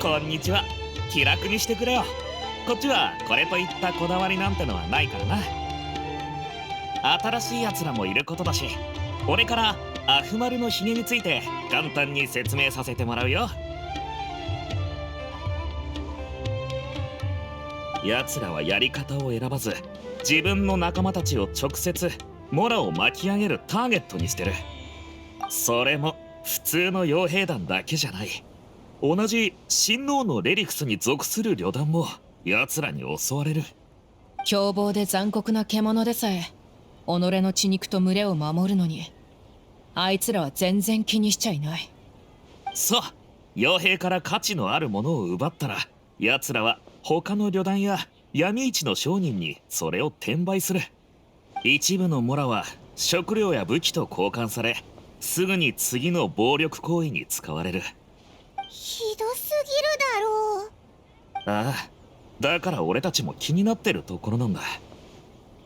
こんにちは。気楽にしてくれよ。こっちはこれといったこだわりなんてのはないからな。新しいやつらもいることだし、俺からアフマルのヒゲについて簡単に説明させてもらうよ。奴らはやり方を選ばず、自分の仲間たちを直接モラを巻き上げるターゲットにしてる。それも普通の傭兵団だけじゃない。同じ親王のレリクスに属する旅団も奴らに襲われる。凶暴で残酷な獣でさえ己の血肉と群れを守るのに、あいつらは全然気にしちゃいない。そう、傭兵から価値のあるものを奪ったら、奴らは他の旅団や闇市の商人にそれを転売する。一部のモラは食料や武器と交換され、すぐに次の暴力行為に使われる。ひどすぎるだろう。ああ、だから俺たちも気になってるところなんだ。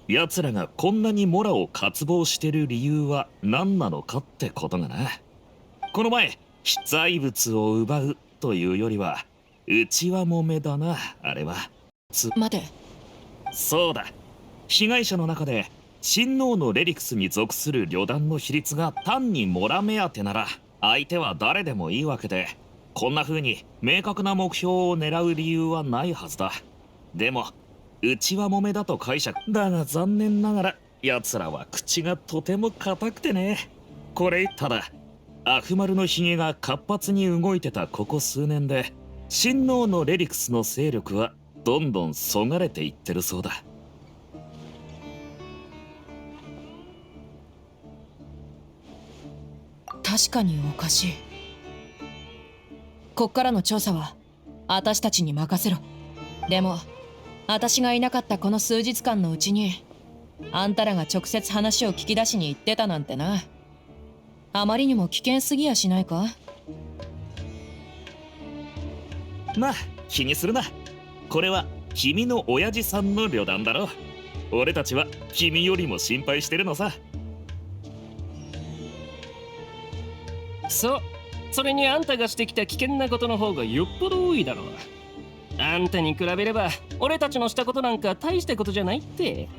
奴らがこんなにモラを渇望してる理由は何なのかってことがな。この前筆財物を奪うというよりは内輪もめだな、あれは。待て。そうだ、被害者の中で親王のレリクスに属する旅団の比率が単にモラ目当てなら、相手は誰でもいいわけで、こんな風に明確な目標を狙う理由はないはずだ。でも内輪もめだと解釈だが、残念ながら奴らは口がとても硬くてね。これただアフマルのヒゲが活発に動いてたここ数年で、親王のレリクスの勢力はどんどんそがれていってるそうだ。確かにおかしい。こっからの調査は私たちに任せろ。でも私がいなかったこの数日間のうちに、あんたらが直接話を聞き出しに行ってたなんてな。あまりにも危険すぎやしないか？まあ気にするな。これは君の親父さんの旅団だろ。俺たちは君よりも心配してるのさ。そう、それにあんたがしてきた危険なことの方がよっぽど多いだろう。あんたに比べれば俺たちのしたことなんか大したことじゃないって。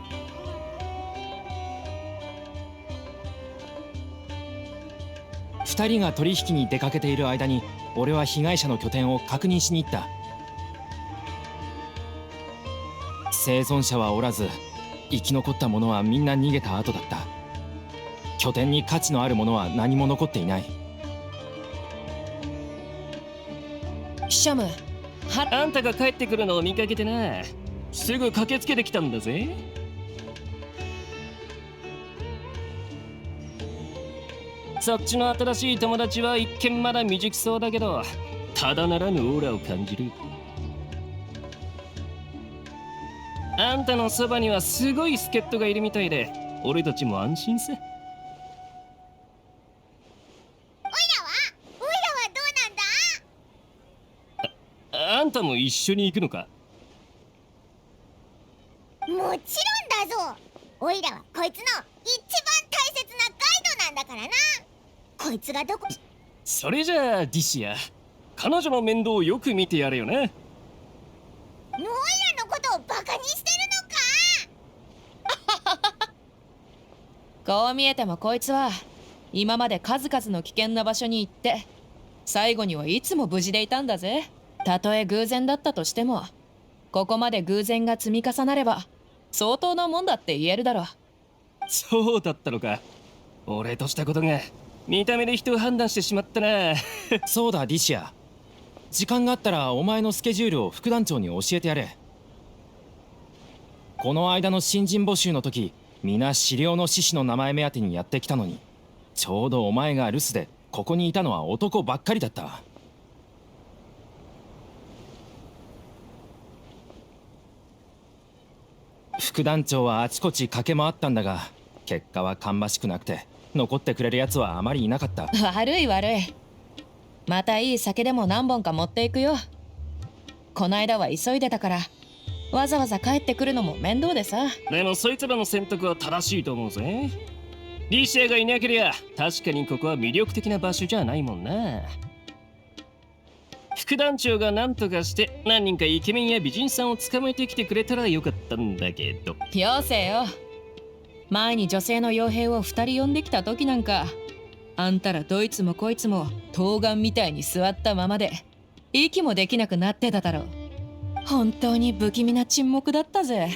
2人が取引に出かけている間に、俺は被害者の拠点を確認しに行った。生存者はおらず、生き残った者はみんな逃げた後だった。拠点に価値のあるものは何も残っていない。シャム、あんたが帰ってくるのを見かけてな、すぐ駆けつけてきたんだぜ。そっちの新しい友達は一見まだ未熟そうだけど、ただならぬオーラを感じる。あんたのそばにはすごい助っ人がいるみたいで、俺たちも安心さ。おいらはどうなんだ？あんたも一緒に行くのか？もちろんだぞ。おいらはこいつの一番大切なガイドなんだからな。こいつがどこ…それじゃあディシア、彼女の面倒をよく見てやれよな。おいらのことをバカにしてるのか？こう見えてもこいつは今まで数々の危険な場所に行って、最後にはいつも無事でいたんだぜ。たとえ偶然だったとしても、ここまで偶然が積み重なれば相当なもんだって言えるだろう。そうだったのか。俺としたことが見た目で人を判断してしまったな。そうだディシア、時間があったらお前のスケジュールを副団長に教えてやれ。この間の新人募集の時、皆資料の獅子の名前目当てにやってきたのに、ちょうどお前が留守でここにいたのは男ばっかりだった。副団長はあちこち駆け回ったんだが、結果は芳しくなくて、残ってくれるやつはあまりいなかった。悪い悪い。またいい酒でも何本か持っていくよ。こないだは急いでたから、わざわざ帰ってくるのも面倒でさ。でもそいつらの選択は正しいと思うぜ。リシアがいなけりゃ確かにここは魅力的な場所じゃないもんな。副団長が何とかして何人かイケメンや美人さんを捕まえてきてくれたらよかったんだけど。よせよ。前に女性の傭兵を2人呼んできた時なんか、あんたらどいつもこいつも冬瓜みたいに座ったままで息もできなくなってただろう。本当に不気味な沈黙だったぜ。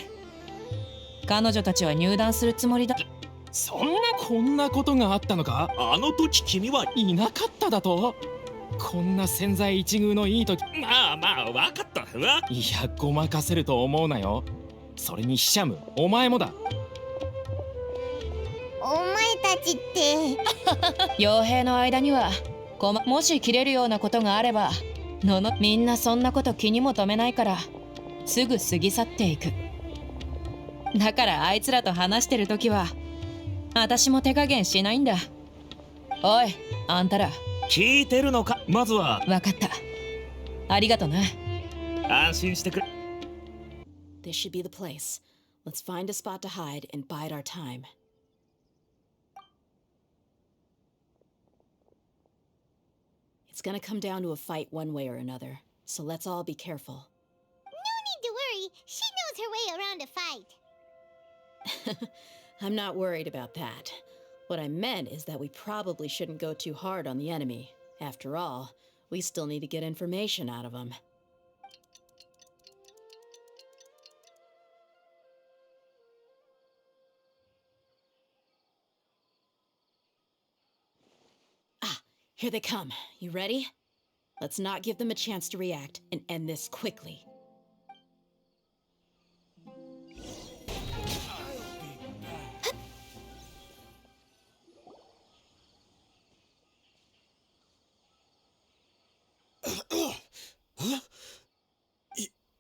彼女たちは入団するつもりだ。こんなことがあったのか？あの時君はいなかっただと？こんな千載一遇のいい時。まあまあ分かったわ。いや、ごまかせると思うなよ。それにシャム、お前もだ。お前たちって傭兵の間にはもし切れるようなことがあればみんなそんなこと気にも留めないからすぐ過ぎ去っていく。だからあいつらと話してる時は私も手加減しないんだ。おい、あんたら聞いてるのか？まずは分かった。ありがとな。安心してくれ。 This should be the place. Let's find a spot to hide and bide our time. It's gonna come down to a fight one way or another, so let's all be careful. No need to worry. She knows her way around a fight. I'm not worried about that. What I meant is that we probably shouldn't go too hard on the enemy. After all, we still need to get information out of them. Ah, here they come. You ready? Let's not give them a chance to react and end this quickly.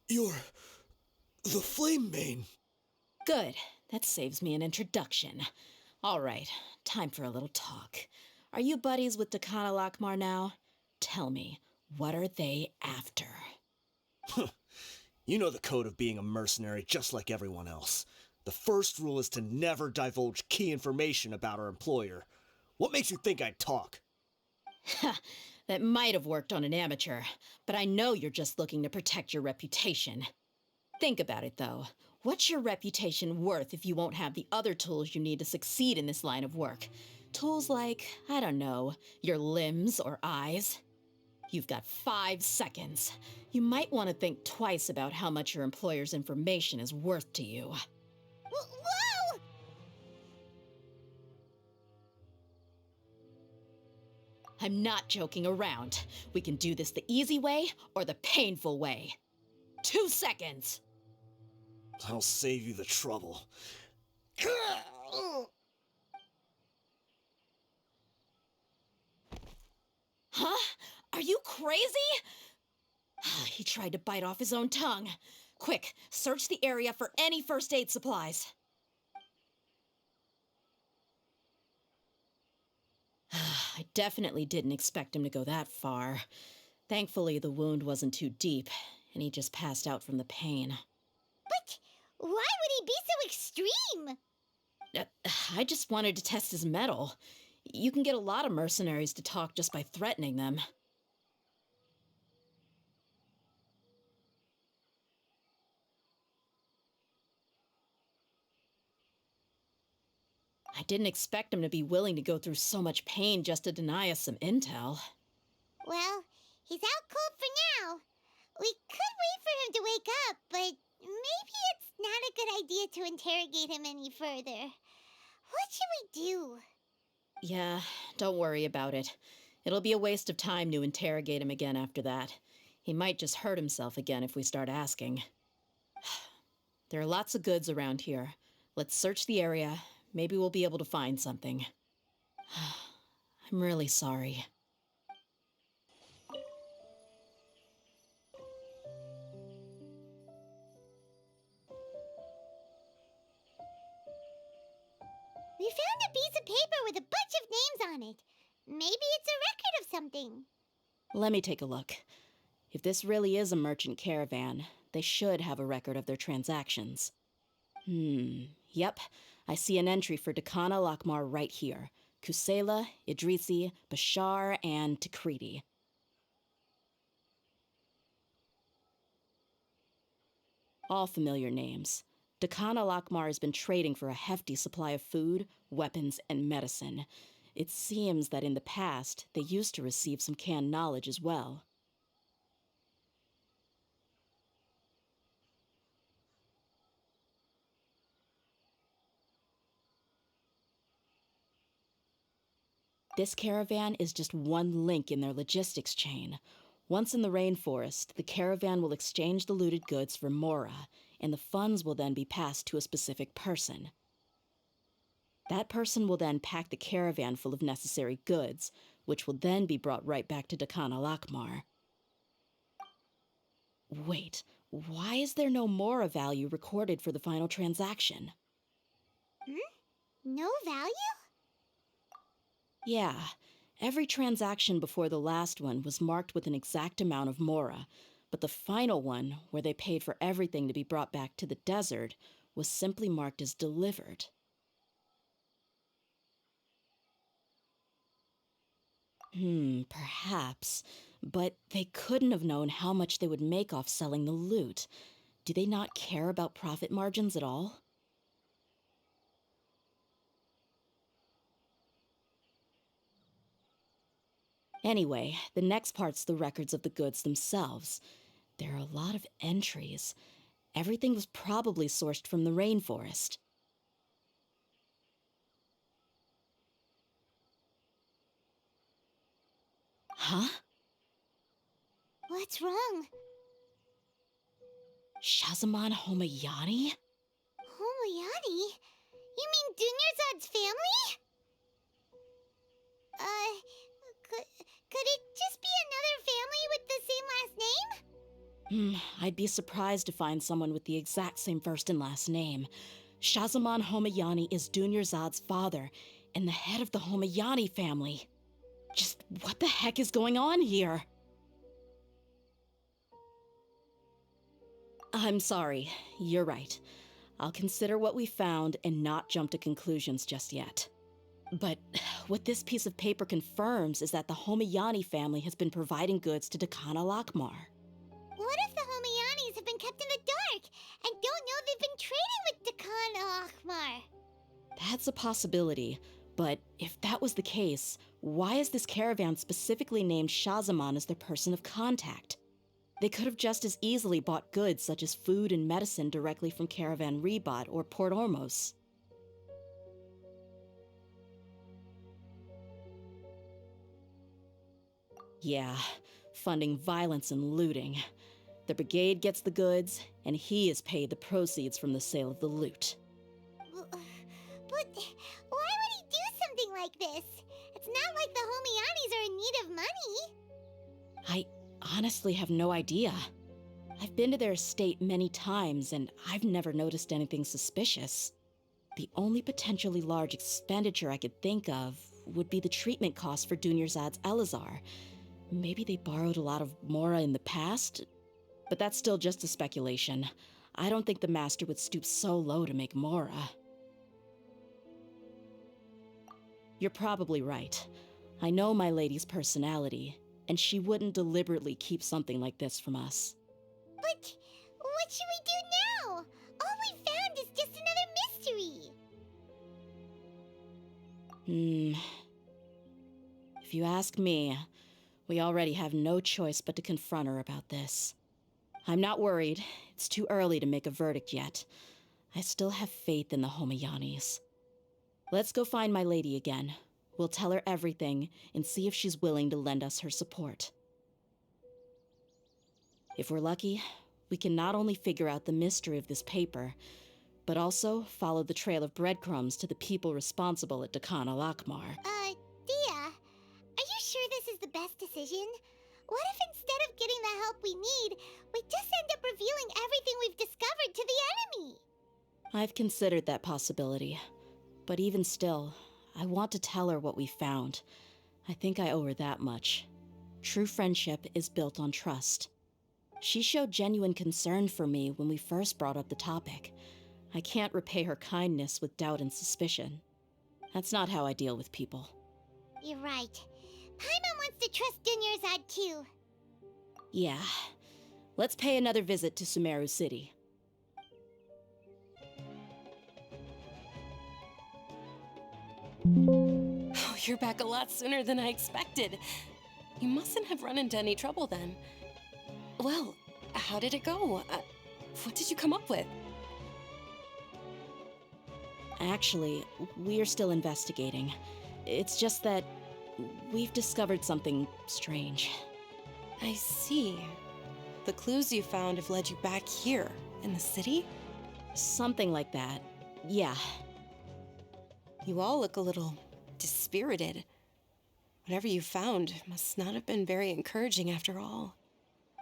You're the Flame Mane. Good. That saves me an introduction. All right, time for a little talk. Are you buddies with Dakana Lakmar now? Tell me, what are they after? You know the code of being a mercenary just like everyone else. The first rule is to never divulge key information about our employer. What makes you think I'd talk? That might have worked on an amateur, but I know you're just looking to protect your reputation. Think about it, though. What's your reputation worth if you won't have the other tools you need to succeed in this line of work? Tools like, I don't know, your limbs or eyes? You've got 5 seconds. You might want to think twice about how much your employer's information is worth to you. Whoa! I'm not joking around. We can do this the easy way or the painful way. 2 seconds! I'll save you the trouble. Huh? Are you crazy? He tried to bite off his own tongue. Quick, search the area for any first aid supplies. I definitely didn't expect him to go that far. Thankfully, the wound wasn't too deep, and he just passed out from the pain. But why would he be so extreme? I just wanted to test his mettle. You can get a lot of mercenaries to talk just by threatening them. I didn't expect him to be willing to go through so much pain just to deny us some intel. Well, he's out cold for now. We could wait for him to wake up, but maybe it's not a good idea to interrogate him any further. What should we do? Yeah, don't worry about it. It'll be a waste of time to interrogate him again after that. He might just hurt himself again if we start asking. There are lots of goods around here. Let's search the area. Maybe we'll be able to find something. I'm really sorry. We found a piece of paper with a bunch of names on it. Maybe it's a record of something. Let me take a look. If this really is a merchant caravan, they should have a record of their transactions. Yep. I see an entry for Dakana Lakmar right here. Kusela, Idrisi, Bashar, and Takriti. All familiar names. Dakan al-Akmar has been trading for a hefty supply of food, weapons, and medicine. It seems that in the past, they used to receive some canned knowledge as well. This caravan is just one link in their logistics chain. Once in the rainforest, the caravan will exchange the looted goods for Mora, and the funds will then be passed to a specific person. That person will then pack the caravan full of necessary goods, which will then be brought right back to Dakan al-Akmar. Wait, why is there no Mora value recorded for the final transaction? No value? Yeah, every transaction before the last one was marked with an exact amount of Mora, but the final one, where they paid for everything to be brought back to the desert, was simply marked as delivered. Perhaps. But they couldn't have known how much they would make off selling the loot. Do they not care about profit margins at all? Anyway, the next part's the records of the goods themselves. There are a lot of entries. Everything was probably sourced from the rainforest. Huh? What's wrong? Shahzaman Homayani? Homayani? You mean Dunyarzad's family? Could it just be another family with the same last name? I'd be surprised to find someone with the exact same first and last name. Shahzaman Homayani is Dunyarzad's father and the head of the Homayani family. Just what the heck is going on here? I'm sorry, you're right. I'll consider what we found and not jump to conclusions just yet. But what this piece of paper confirms is that the Homayani family has been providing goods to Dakan al-Akmar. What if the Homayanis have been kept in the dark and don't know they've been trading with Dakan al-Akmar? That's a possibility, but if that was the case, why is this caravan specifically named Shahzaman as their person of contact? They could have just as easily bought goods such as food and medicine directly from Caravan Ribat or Port Ormos. Yeah, funding violence and looting. The brigade gets the goods, and he is paid the proceeds from the sale of the loot. But why would he do something like this? It's not like the Homayanis are in need of money. I honestly have no idea. I've been to their estate many times, and I've never noticed anything suspicious. The only potentially large expenditure I could think of would be the treatment costs for Dunyarzad's Elazar. Maybe they borrowed a lot of Mora in the past, but that's still just a speculation. I don't think the master would stoop so low to make Mora. You're probably right. I know my lady's personality, and she wouldn't deliberately keep something like this from us. But what should we do now? All we found is just another mystery. If you ask me, we already have no choice but to confront her about this. I'm not worried. It's too early to make a verdict yet. I still have faith in the Homayanis. Let's go find my lady again. We'll tell her everything and see if she's willing to lend us her support. If we're lucky, we can not only figure out the mystery of this paper, but also follow the trail of breadcrumbs to the people responsible at Dakan al-Akmar. Dehya, are you sure this is the best decision? What if instead of getting the help we need, we just end up revealing everything we've discovered to the enemy? I've considered that possibility, but even still, I want to tell her what we found. I think I owe her that much. True friendship is built on trust. She showed genuine concern for me when we first brought up the topic. I can't repay her kindness with doubt and suspicion. That's not how I deal with people. You're right. Paimon wants to trust Dunyarzad too. Yeah. Let's pay another visit to Sumeru City. Oh, you're back a lot sooner than I expected. You mustn't have run into any trouble then. Well, how did it go? What did you come up with? Actually, we're still investigating. It's just that we've discovered something strange. I see. The clues you found have led you back here, in the city? Something like that. Yeah. You all look a little dispirited. Whatever you found must not have been very encouraging after all.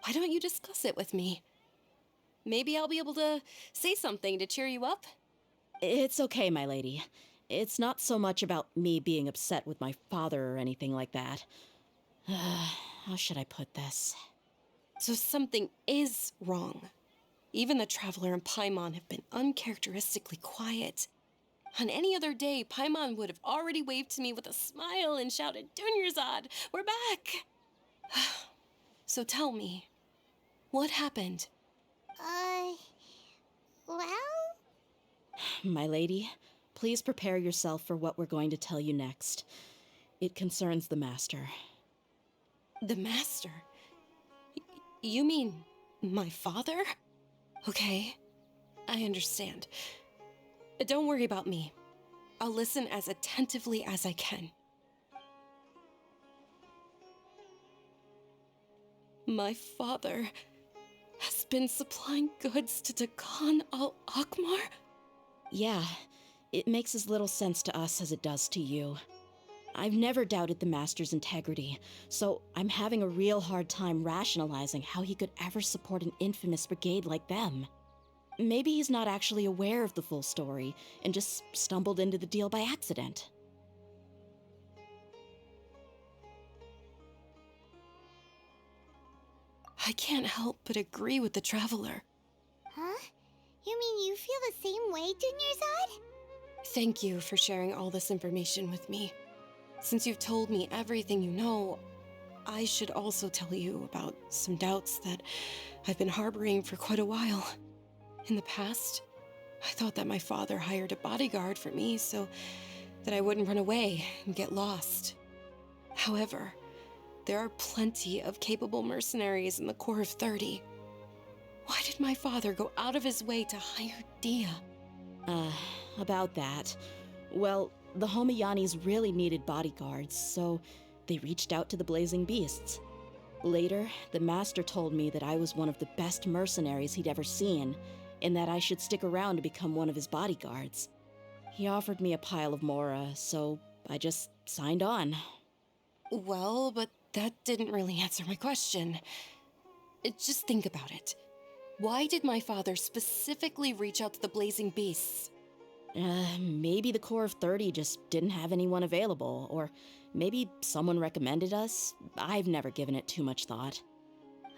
Why don't you discuss it with me? Maybe I'll be able to say something to cheer you up? It's okay, my lady. It's not so much about me being upset with my father or anything like that. How should I put this? So something is wrong. Even the Traveler and Paimon have been uncharacteristically quiet. On any other day, Paimon would have already waved to me with a smile and shouted, "Dunyarzad, we're back!" So tell me, what happened? Well? My lady, please prepare yourself for what we're going to tell you next. It concerns the Master. The Master? You mean my father? Okay, I understand. Don't worry about me. I'll listen as attentively as I can. My father has been supplying goods to Dakan al-Akmar? Yeah, it makes as little sense to us as it does to you. I've never doubted the Master's integrity, so I'm having a real hard time rationalizing how he could ever support an infamous brigade like them. Maybe he's not actually aware of the full story and just stumbled into the deal by accident. I can't help but agree with the Traveler. Huh? You mean you feel the same way, Dunyarzad? Thank you for sharing all this information with me. Since you've told me everything you know, I should also tell you about some doubts that I've been harboring for quite a while. In the past, I thought that my father hired a bodyguard for me so that I wouldn't run away and get lost. However, there are plenty of capable mercenaries in the Corps of 30. Why did my father go out of his way to hire Dehya? About that. Well, the Homayanis really needed bodyguards, so they reached out to the Blazing Beasts. Later, the Master told me that I was one of the best mercenaries he'd ever seen, and that I should stick around to become one of his bodyguards. He offered me a pile of mora, so I just signed on. Well, but that didn't really answer my question. Just think about it. Why did my father specifically reach out to the Blazing Beasts? Maybe the Corps of 30 just didn't have anyone available, or maybe someone recommended us. I've never given it too much thought.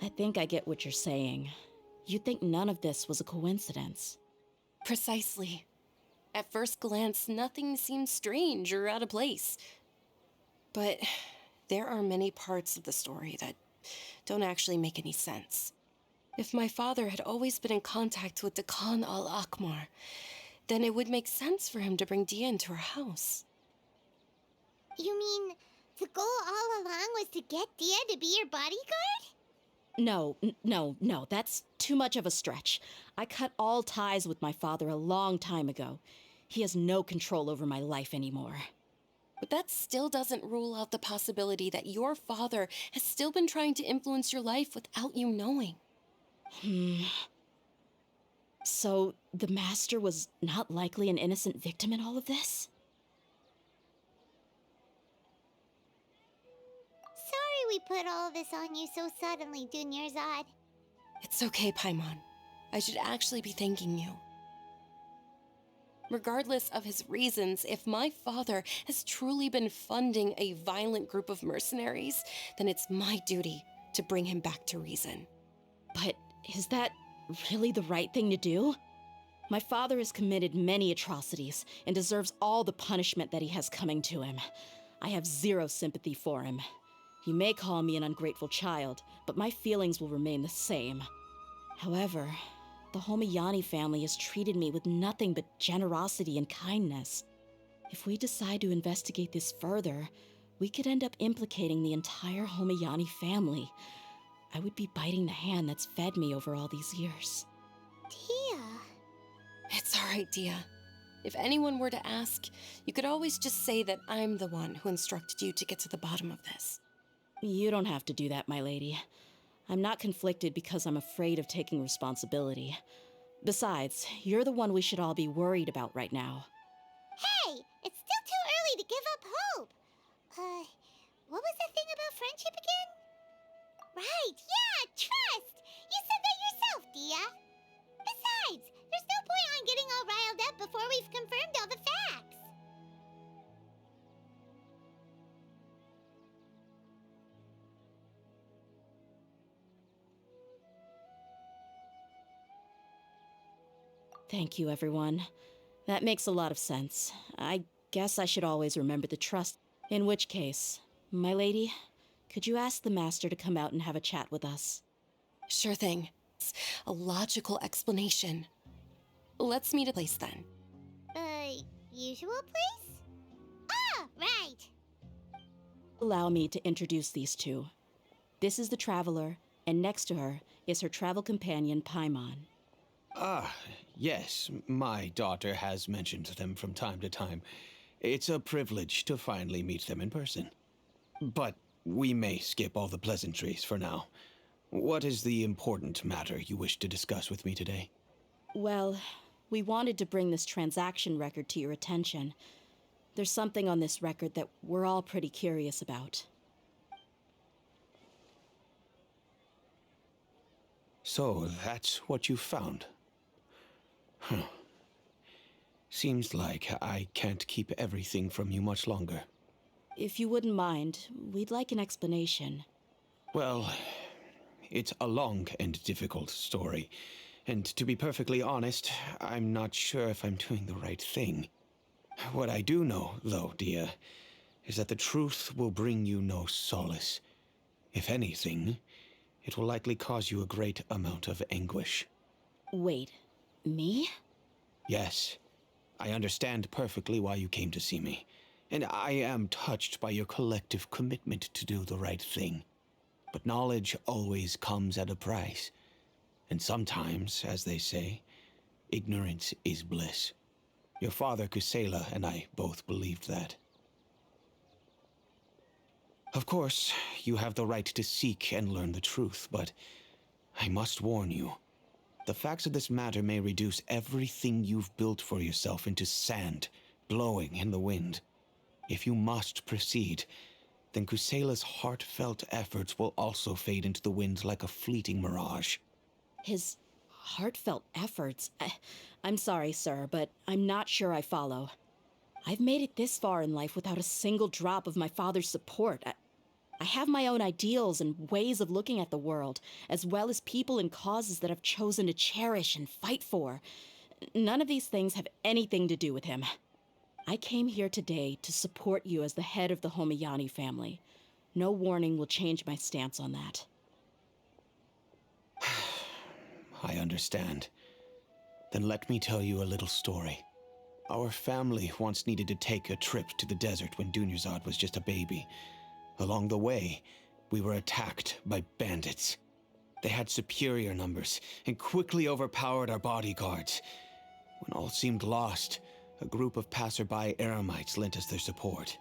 I think I get what you're saying. You'd think none of this was a coincidence. Precisely. At first glance, nothing seems strange or out of place. But there are many parts of the story that don't actually make any sense. If my father had always been in contact with Dakan al-Akmar, then it would make sense for him to bring Dehya into our house. You mean the goal all along was to get Dehya to be your bodyguard? No, that's too much of a stretch. I cut all ties with my father a long time ago. He has no control over my life anymore. But that still doesn't rule out the possibility that your father has still been trying to influence your life without you knowing. So, the Master was not likely an innocent victim in all of this? Sorry we put all this on you so suddenly, Dunyarzad. It's okay, Paimon. I should actually be thanking you. Regardless of his reasons, if my father has truly been funding a violent group of mercenaries, then it's my duty to bring him back to reason. But is that really the right thing to do? My father has committed many atrocities and deserves all the punishment that he has coming to him. I have zero sympathy for him. You may call me an ungrateful child, but my feelings will remain the same. However, the Homayani family has treated me with nothing but generosity and kindness. If we decide to investigate this further, we could end up implicating the entire Homayani family. I would be biting the hand that's fed me over all these years. Tia. It's all right, Dia. If anyone were to ask, you could always just say that I'm the one who instructed you to get to the bottom of this. You don't have to do that, my lady. I'm not conflicted because I'm afraid of taking responsibility. Besides, you're the one we should all be worried about right now. Hey, it's still too early to give up hope. What was the thing about friendship again? Right, yeah, trust! You said that yourself, Dia. Besides, there's no point on getting all riled up before we've confirmed all the facts. Thank you, everyone. That makes a lot of sense. I guess I should always remember the trust. In which case, my lady, could you ask the master to come out and have a chat with us? Sure thing. It's a logical explanation. Let's meet a place then. Usual place? Ah, right. Allow me to introduce these two. This is the traveler, and next to her is her travel companion, Paimon. Ah, yes, my daughter has mentioned them from time to time. It's a privilege to finally meet them in person. But we may skip all the pleasantries for now. What is the important matter you wish to discuss with me today? Well, we wanted to bring this transaction record to your attention. There's something on this record that we're all pretty curious about. So, that's what you found. Huh. Seems like I can't keep everything from you much longer. If you wouldn't mind, we'd like an explanation. Well, it's a long and difficult story. And to be perfectly honest, I'm not sure if I'm doing the right thing. What I do know, though, Dehya, is that the truth will bring you no solace. If anything, it will likely cause you a great amount of anguish. Wait, me? Yes, I understand perfectly why you came to see me, and I am touched by your collective commitment to do the right thing. But knowledge always comes at a price, and sometimes, as they say, ignorance is bliss. Your father, Kusela, and I both believed that. Of course, you have the right to seek and learn the truth, but I must warn you. The facts of this matter may reduce everything you've built for yourself into sand, blowing in the wind. If you must proceed, then Kusela's heartfelt efforts will also fade into the wind like a fleeting mirage. His heartfelt efforts? I'm sorry, sir, but I'm not sure I follow. I've made it this far in life without a single drop of my father's support. I have my own ideals and ways of looking at the world, as well as people and causes that I've chosen to cherish and fight for. None of these things have anything to do with him. I came here today to support you as the head of the Homayani family. No warning will change my stance on that. I understand. Then let me tell you a little story. Our family once needed to take a trip to the desert when Dunyarzad was just a baby. Along the way, we were attacked by bandits. They had superior numbers and quickly overpowered our bodyguards. When all seemed lost, a group of passerby Eremites lent us their support.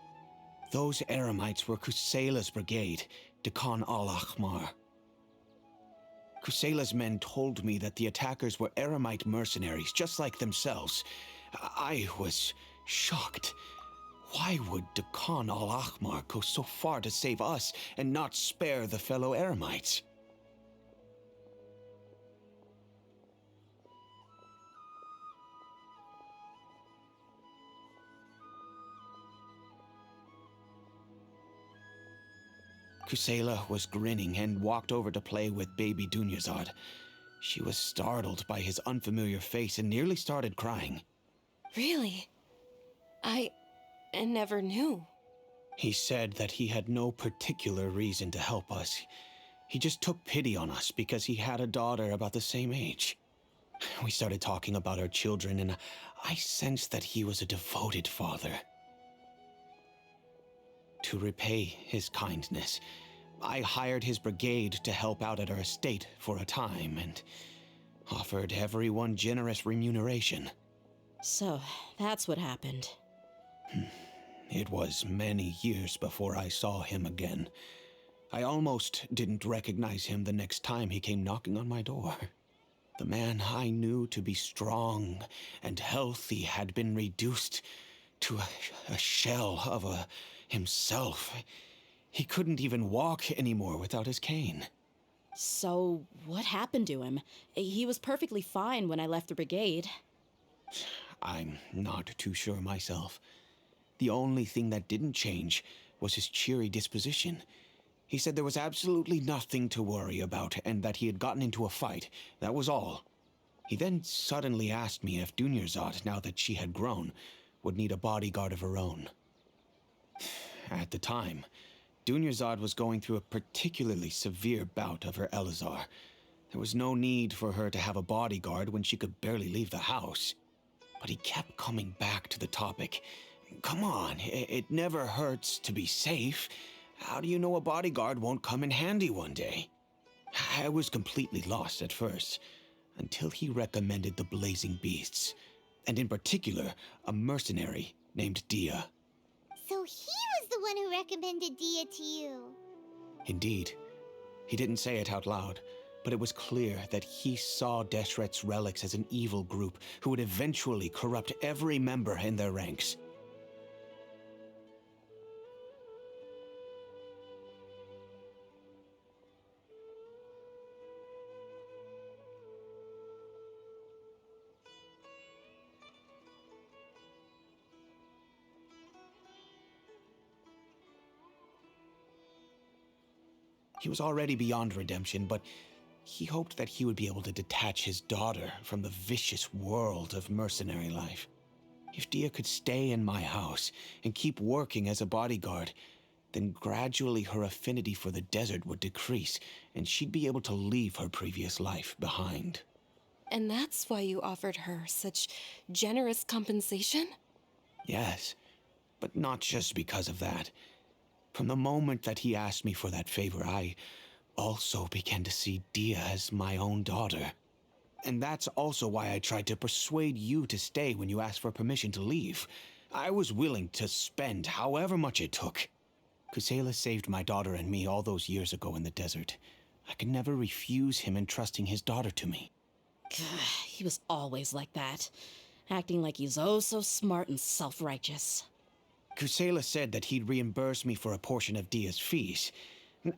Those Eremites were Kusela's brigade, Dekan al-Ahmar. Kusela's men told me that the attackers were Eremite mercenaries, just like themselves. I was shocked. Why would Dekan al-Ahmar go so far to save us and not spare the fellow Eremites? Kusela was grinning and walked over to play with baby Dunyarzad. She was startled by his unfamiliar face and nearly started crying. Really? I never knew. He said that he had no particular reason to help us. He just took pity on us because he had a daughter about the same age. We started talking about our children, and I sensed that he was a devoted father. To repay his kindness, I hired his brigade to help out at our estate for a time and offered everyone generous remuneration. So, that's what happened. It was many years before I saw him again. I almost didn't recognize him the next time he came knocking on my door. The man I knew to be strong and healthy had been reduced to a shell of himself. He couldn't even walk anymore without his cane. So, what happened to him? He was perfectly fine when I left the brigade. I'm not too sure myself. The only thing that didn't change was his cheery disposition. He said there was absolutely nothing to worry about and that he had gotten into a fight. That was all. He then suddenly asked me if Dunyarzad, now that she had grown, would need a bodyguard of her own. At the time, Dunyarzad was going through a particularly severe bout of her Elazar. There was no need for her to have a bodyguard when she could barely leave the house. But he kept coming back to the topic. Come on, it never hurts to be safe. How do you know a bodyguard won't come in handy one day? I was completely lost at first, until he recommended the Blazing Beasts, and in particular, a mercenary named Dehya. So he was the one who recommended Dehya to you. Indeed. He didn't say it out loud, but it was clear that he saw Deshret's relics as an evil group who would eventually corrupt every member in their ranks. He was already beyond redemption, but he hoped that he would be able to detach his daughter from the vicious world of mercenary life. If Dehya could stay in my house and keep working as a bodyguard, then gradually her affinity for the desert would decrease, and she'd be able to leave her previous life behind. And that's why you offered her such generous compensation? Yes, but not just because of that. From the moment that he asked me for that favor, I also began to see Dehya as my own daughter. And that's also why I tried to persuade you to stay when you asked for permission to leave. I was willing to spend however much it took. Kusela saved my daughter and me all those years ago in the desert. I could never refuse him entrusting his daughter to me. He was always like that, acting like he's oh so smart and self-righteous. Kusela said that he'd reimburse me for a portion of Dehya's fees.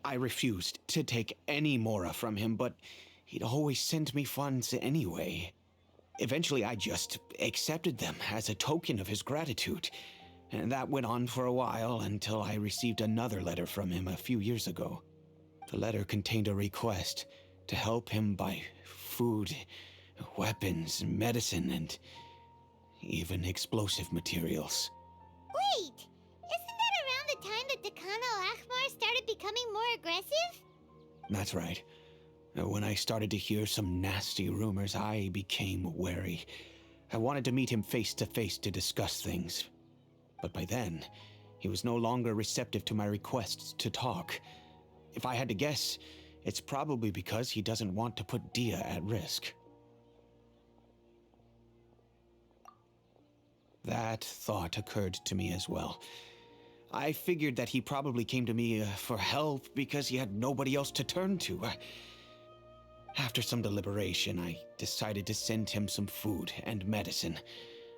I refused to take any mora from him, but he'd always sent me funds anyway. Eventually, I just accepted them as a token of his gratitude. And that went on for a while until I received another letter from him a few years ago. The letter contained a request to help him buy food, weapons, medicine, and even explosive materials. Wait! Isn't that around the time that Dekana Al-Akhmar started becoming more aggressive? That's right. When I started to hear some nasty rumors, I became wary. I wanted to meet him face to face to discuss things. But by then, he was no longer receptive to my requests to talk. If I had to guess, it's probably because he doesn't want to put Dehya at risk. That thought occurred to me as well. I figured that he probably came to me for help because he had nobody else to turn to. After some deliberation, I decided to send him some food and medicine.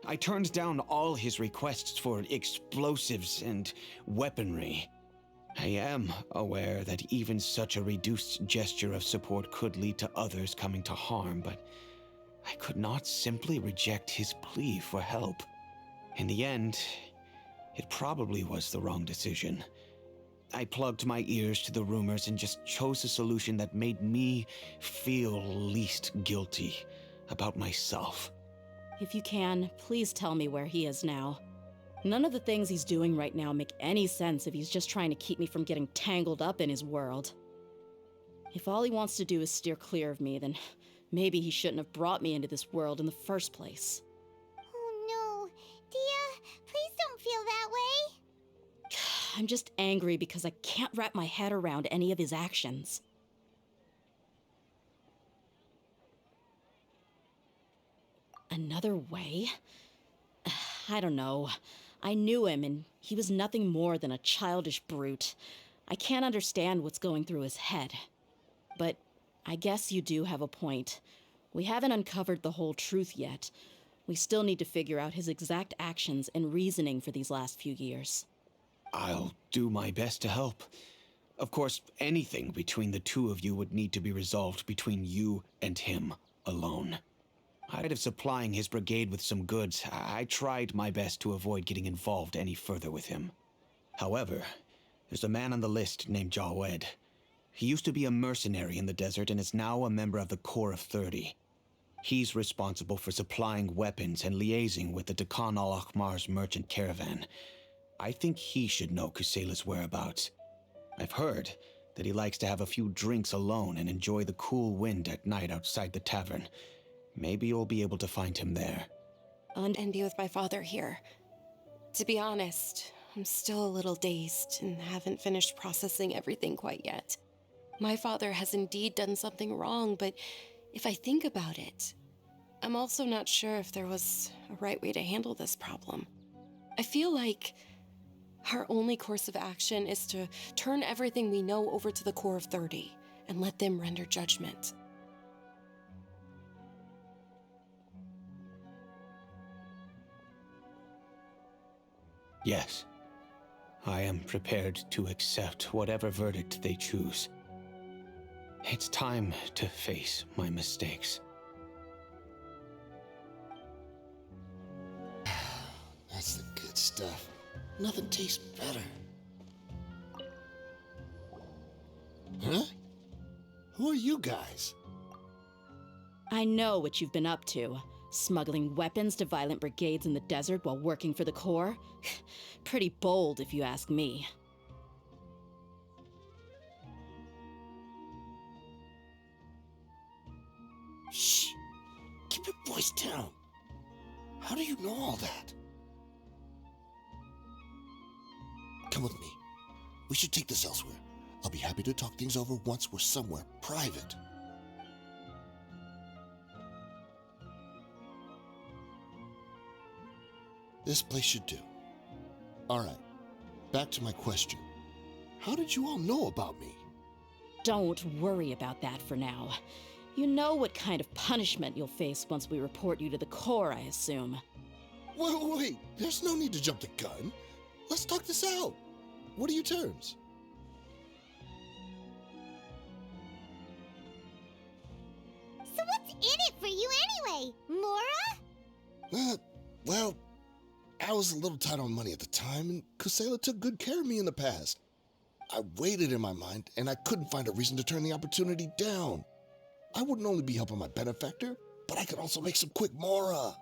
I turned down all his requests for explosives and weaponry. I am aware that even such a reduced gesture of support could lead to others coming to harm, but I could not simply reject his plea for help. In the end, it probably was the wrong decision. I plugged my ears to the rumors and just chose a solution that made me feel least guilty about myself. If you can, please tell me where he is now. None of the things he's doing right now make any sense if he's just trying to keep me from getting tangled up in his world. If all he wants to do is steer clear of me, then maybe he shouldn't have brought me into this world in the first place. Oh no. Dehya, please don't feel that way. I'm just angry because I can't wrap my head around any of his actions. Another way? I don't know. I knew him, and he was nothing more than a childish brute. I can't understand what's going through his head. But I guess you do have a point. We haven't uncovered the whole truth yet. We still need to figure out his exact actions and reasoning for these last few years. I'll do my best to help. Of course, anything between the two of you would need to be resolved between you and him alone. Outside of supplying his brigade with some goods, I tried my best to avoid getting involved any further with him. However, there's a man on the list named Jawed. He used to be a mercenary in the desert and is now a member of the Corps of 30. He's responsible for supplying weapons and liaising with the Dekhan al-Akhmar's merchant caravan. I think he should know Kusela's whereabouts. I've heard that he likes to have a few drinks alone and enjoy the cool wind at night outside the tavern. Maybe you'll be able to find him there. And be with my father here. To be honest, I'm still a little dazed and haven't finished processing everything quite yet. My father has indeed done something wrong, but if I think about it, I'm also not sure if there was a right way to handle this problem. I feel like our only course of action is to turn everything we know over to the Corps of 30 and let them render judgment. Yes, I am prepared to accept whatever verdict they choose. It's time to face my mistakes. That's the good stuff. Nothing tastes better. Huh? Who are you guys? I know what you've been up to. Smuggling weapons to violent brigades in the desert while working for the Corps? Pretty bold, if you ask me. Shh! Keep your voice down. How do you know all that? Come with me. We should take this elsewhere. I'll be happy to talk things over once we're somewhere private. This place should do. All right, back to my question. How did you all know about me? Don't worry about that for now. You know what kind of punishment you'll face once we report you to the Corps, I assume. Wait, there's no need to jump the gun. Let's talk this out. What are your terms? So what's in it for you anyway, Mora? Well, I was a little tight on money at the time, and Kusela took good care of me in the past. I weighed it in my mind, and I couldn't find a reason to turn the opportunity down. I wouldn't only be helping my benefactor, but I could also make some quick Mora.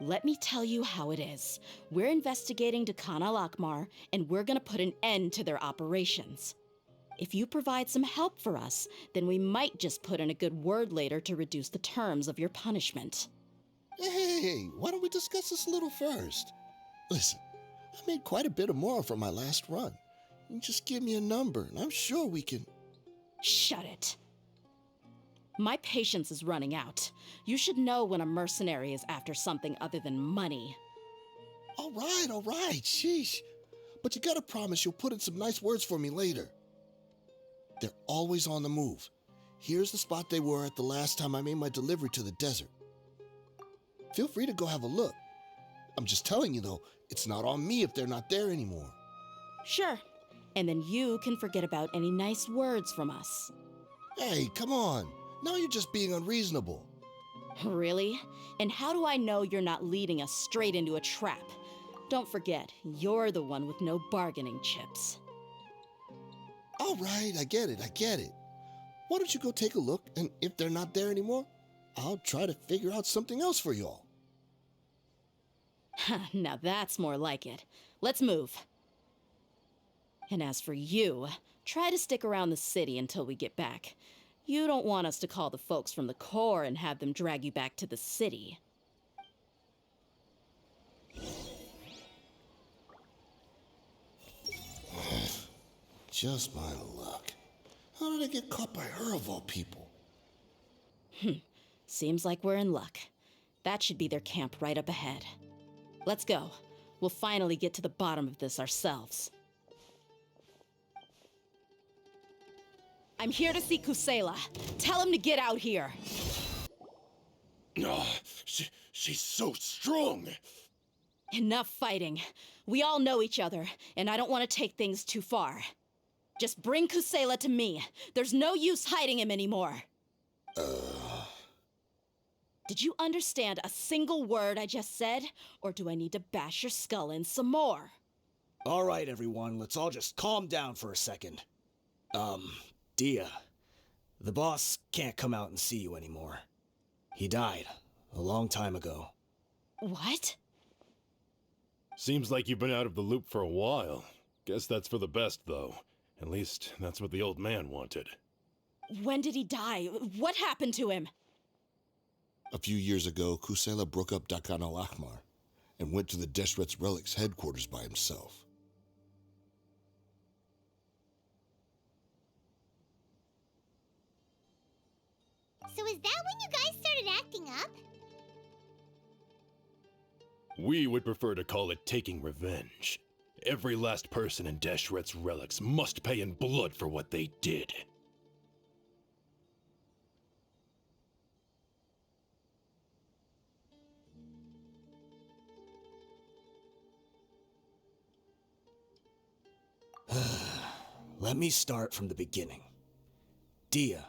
Let me tell you how it is. We're investigating Dekhan al-Akhmar, and we're gonna put an end to their operations. If you provide some help for us, then we might just put in a good word later to reduce the terms of your punishment. Hey, why don't we discuss this a little first? Listen, I made quite a bit of Mora from my last run. You just give me a number, and I'm sure we can... Shut it. My patience is running out. You should know when a mercenary is after something other than money. All right, sheesh. But you gotta promise you'll put in some nice words for me later. They're always on the move. Here's the spot they were at the last time I made my delivery to the desert. Feel free to go have a look. I'm just telling you though, it's not on me if they're not there anymore. Sure. And then you can forget about any nice words from us. Hey, come on. Now you're just being unreasonable. Really? And how do I know you're not leading us straight into a trap? Don't forget, you're the one with no bargaining chips. All right, I get it. Why don't you go take a look, and if they're not there anymore, I'll try to figure out something else for y'all. Now that's more like it. Let's move. And as for you, try to stick around the city until we get back. You don't want us to call the folks from the Corps and have them drag you back to the city. Just my luck. How did I get caught by her of all people? Seems like we're in luck. That should be their camp right up ahead. Let's go. We'll finally get to the bottom of this ourselves. I'm here to see Kusela. Tell him to get out here. Oh, she's so strong. Enough fighting. We all know each other, and I don't want to take things too far. Just bring Kusela to me. There's no use hiding him anymore. Did you understand a single word I just said? Or do I need to bash your skull in some more? All right, everyone, let's all just calm down for a second. Dehya, the boss can't come out and see you anymore. He died a long time ago. What? Seems like you've been out of the loop for a while. Guess that's for the best, though. At least, that's what the old man wanted. When did he die? What happened to him? A few years ago, Kusela broke up Dakan al-Ahmar and went to the Deshret's Relics headquarters by himself. So is that when you guys started acting up? We would prefer to call it taking revenge. Every last person in Deshret's Relics must pay in blood for what they did. Let me start from the beginning. Dehya,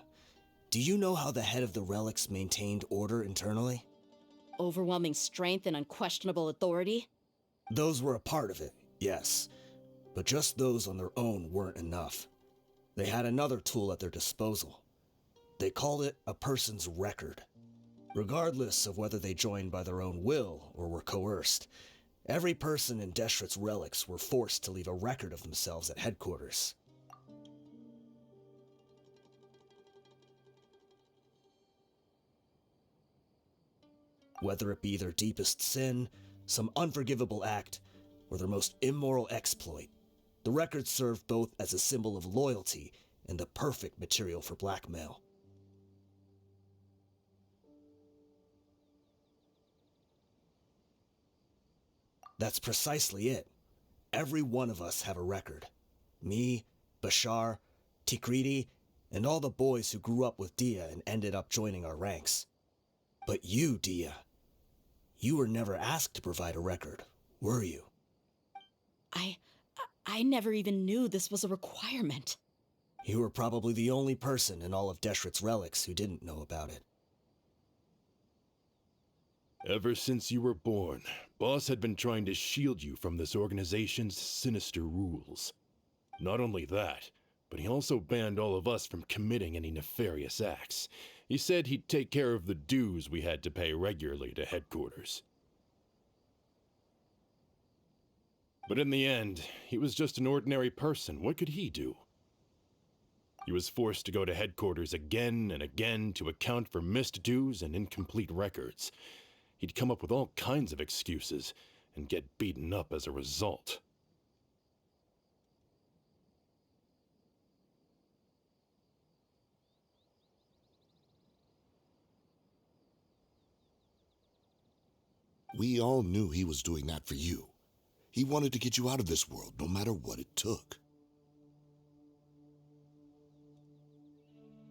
do you know how the head of the relics maintained order internally? Overwhelming strength and unquestionable authority? Those were a part of it, yes. But just those on their own weren't enough. They had another tool at their disposal. They called it a person's record. Regardless of whether they joined by their own will or were coerced, every person in Deshret's relics were forced to leave a record of themselves at headquarters. Whether it be their deepest sin, some unforgivable act, or their most immoral exploit, the records served both as a symbol of loyalty and the perfect material for blackmail. That's precisely it. Every one of us have a record. Me, Bashar, Tikriti, and all the boys who grew up with Dehya and ended up joining our ranks. But you, Dehya, you were never asked to provide a record, were you? I never even knew this was a requirement. You were probably the only person in all of Deshret's relics who didn't know about it. Ever since you were born, Boss had been trying to shield you from this organization's sinister rules. Not only that, but he also banned all of us from committing any nefarious acts. He said he'd take care of the dues we had to pay regularly to headquarters. But in the end, he was just an ordinary person. What could he do? He was forced to go to headquarters again and again to account for missed dues and incomplete records. He'd come up with all kinds of excuses and get beaten up as a result. We all knew he was doing that for you. He wanted to get you out of this world, no matter what it took.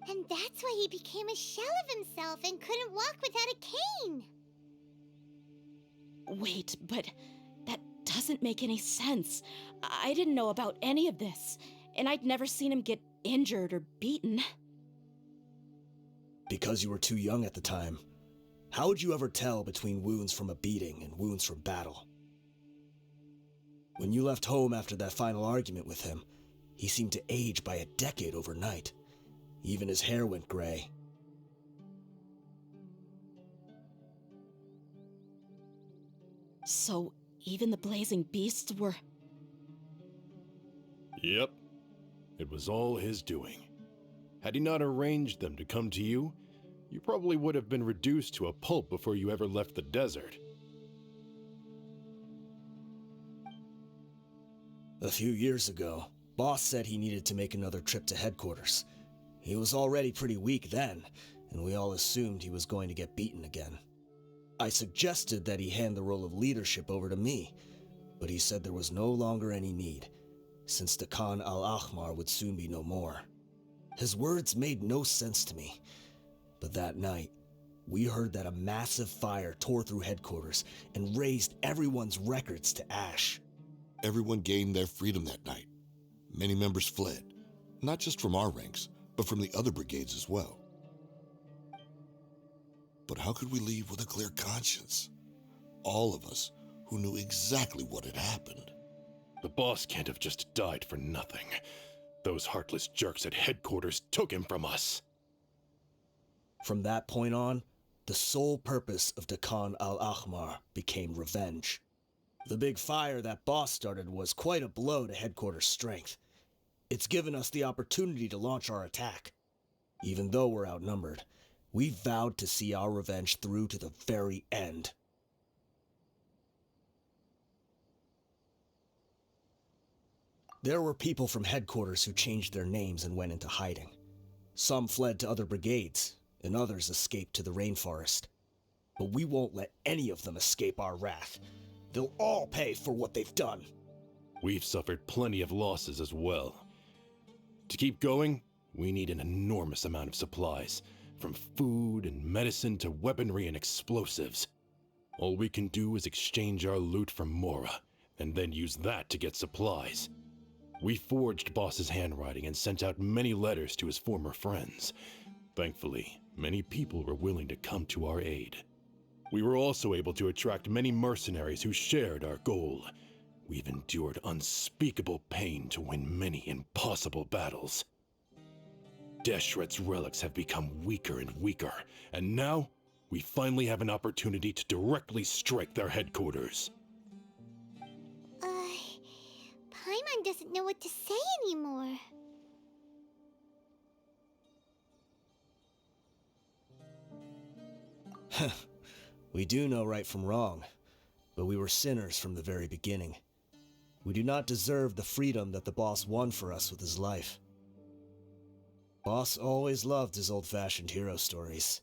And that's why he became a shell of himself and couldn't walk without a cane. Wait, but that doesn't make any sense. I didn't know about any of this, and I'd never seen him get injured or beaten. Because you were too young at the time. How would you ever tell between wounds from a beating and wounds from battle? When you left home after that final argument with him, he seemed to age by a decade overnight. Even his hair went gray. So, even the blazing beasts were... Yep. It was all his doing. Had he not arranged them to come to you, you probably would have been reduced to a pulp before you ever left the desert. A few years ago, Boss said he needed to make another trip to headquarters. He was already pretty weak then, and we all assumed he was going to get beaten again. I suggested that he hand the role of leadership over to me, but he said there was no longer any need, since the Khan al-Ahmar would soon be no more. His words made no sense to me, but that night, we heard that a massive fire tore through headquarters and razed everyone's records to ash. Everyone gained their freedom that night. Many members fled, not just from our ranks, but from the other brigades as well. But how could we leave with a clear conscience? All of us who knew exactly what had happened. The boss can't have just died for nothing. Those heartless jerks at headquarters took him from us. From that point on, the sole purpose of the Khan al-Ahmar became revenge. The big fire that boss started was quite a blow to headquarters' strength. It's given us the opportunity to launch our attack. Even though we're outnumbered, we vowed to see our revenge through to the very end. There were people from headquarters who changed their names and went into hiding. Some fled to other brigades, and others escaped to the rainforest. But we won't let any of them escape our wrath. They'll all pay for what they've done. We've suffered plenty of losses as well. To keep going, we need an enormous amount of supplies, from food and medicine to weaponry and explosives. All we can do is exchange our loot from Mora, and then use that to get supplies. We forged Boss's handwriting and sent out many letters to his former friends. Thankfully, many people were willing to come to our aid. We were also able to attract many mercenaries who shared our goal. We've endured unspeakable pain to win many impossible battles. Deshret's relics have become weaker and weaker, and now we finally have an opportunity to directly strike their headquarters. Paimon doesn't know what to say anymore. We do know right from wrong, but we were sinners from the very beginning. We do not deserve the freedom that the boss won for us with his life. Boss always loved his old-fashioned hero stories.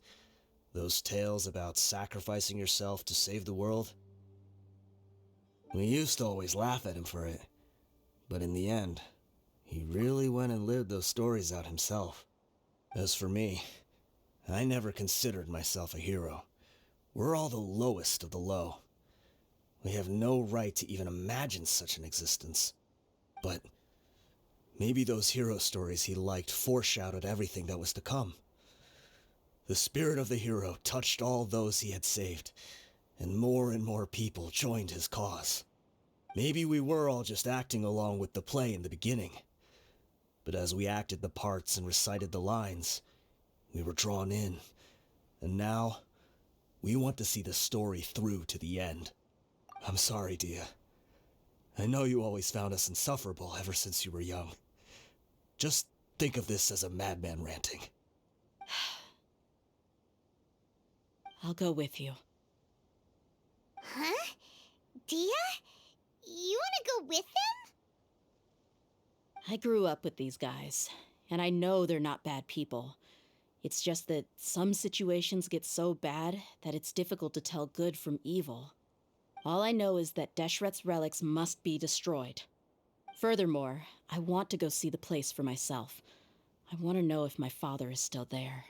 Those tales about sacrificing yourself to save the world. We used to always laugh at him for it, but in the end, he really went and lived those stories out himself. As for me, I never considered myself a hero. We're all the lowest of the low. We have no right to even imagine such an existence. But maybe those hero stories he liked foreshadowed everything that was to come. The spirit of the hero touched all those he had saved, and more people joined his cause. Maybe we were all just acting along with the play in the beginning. But as we acted the parts and recited the lines, we were drawn in. And now, we want to see the story through to the end. I'm sorry, Dehya. I know you always found us insufferable ever since you were young. Just think of this as a madman ranting. I'll go with you. Huh? Dehya? You want to go with him? I grew up with these guys, and I know they're not bad people. It's just that some situations get so bad that it's difficult to tell good from evil. All I know is that Deshret's relics must be destroyed. Furthermore, I want to go see the place for myself. I want to know if my father is still there.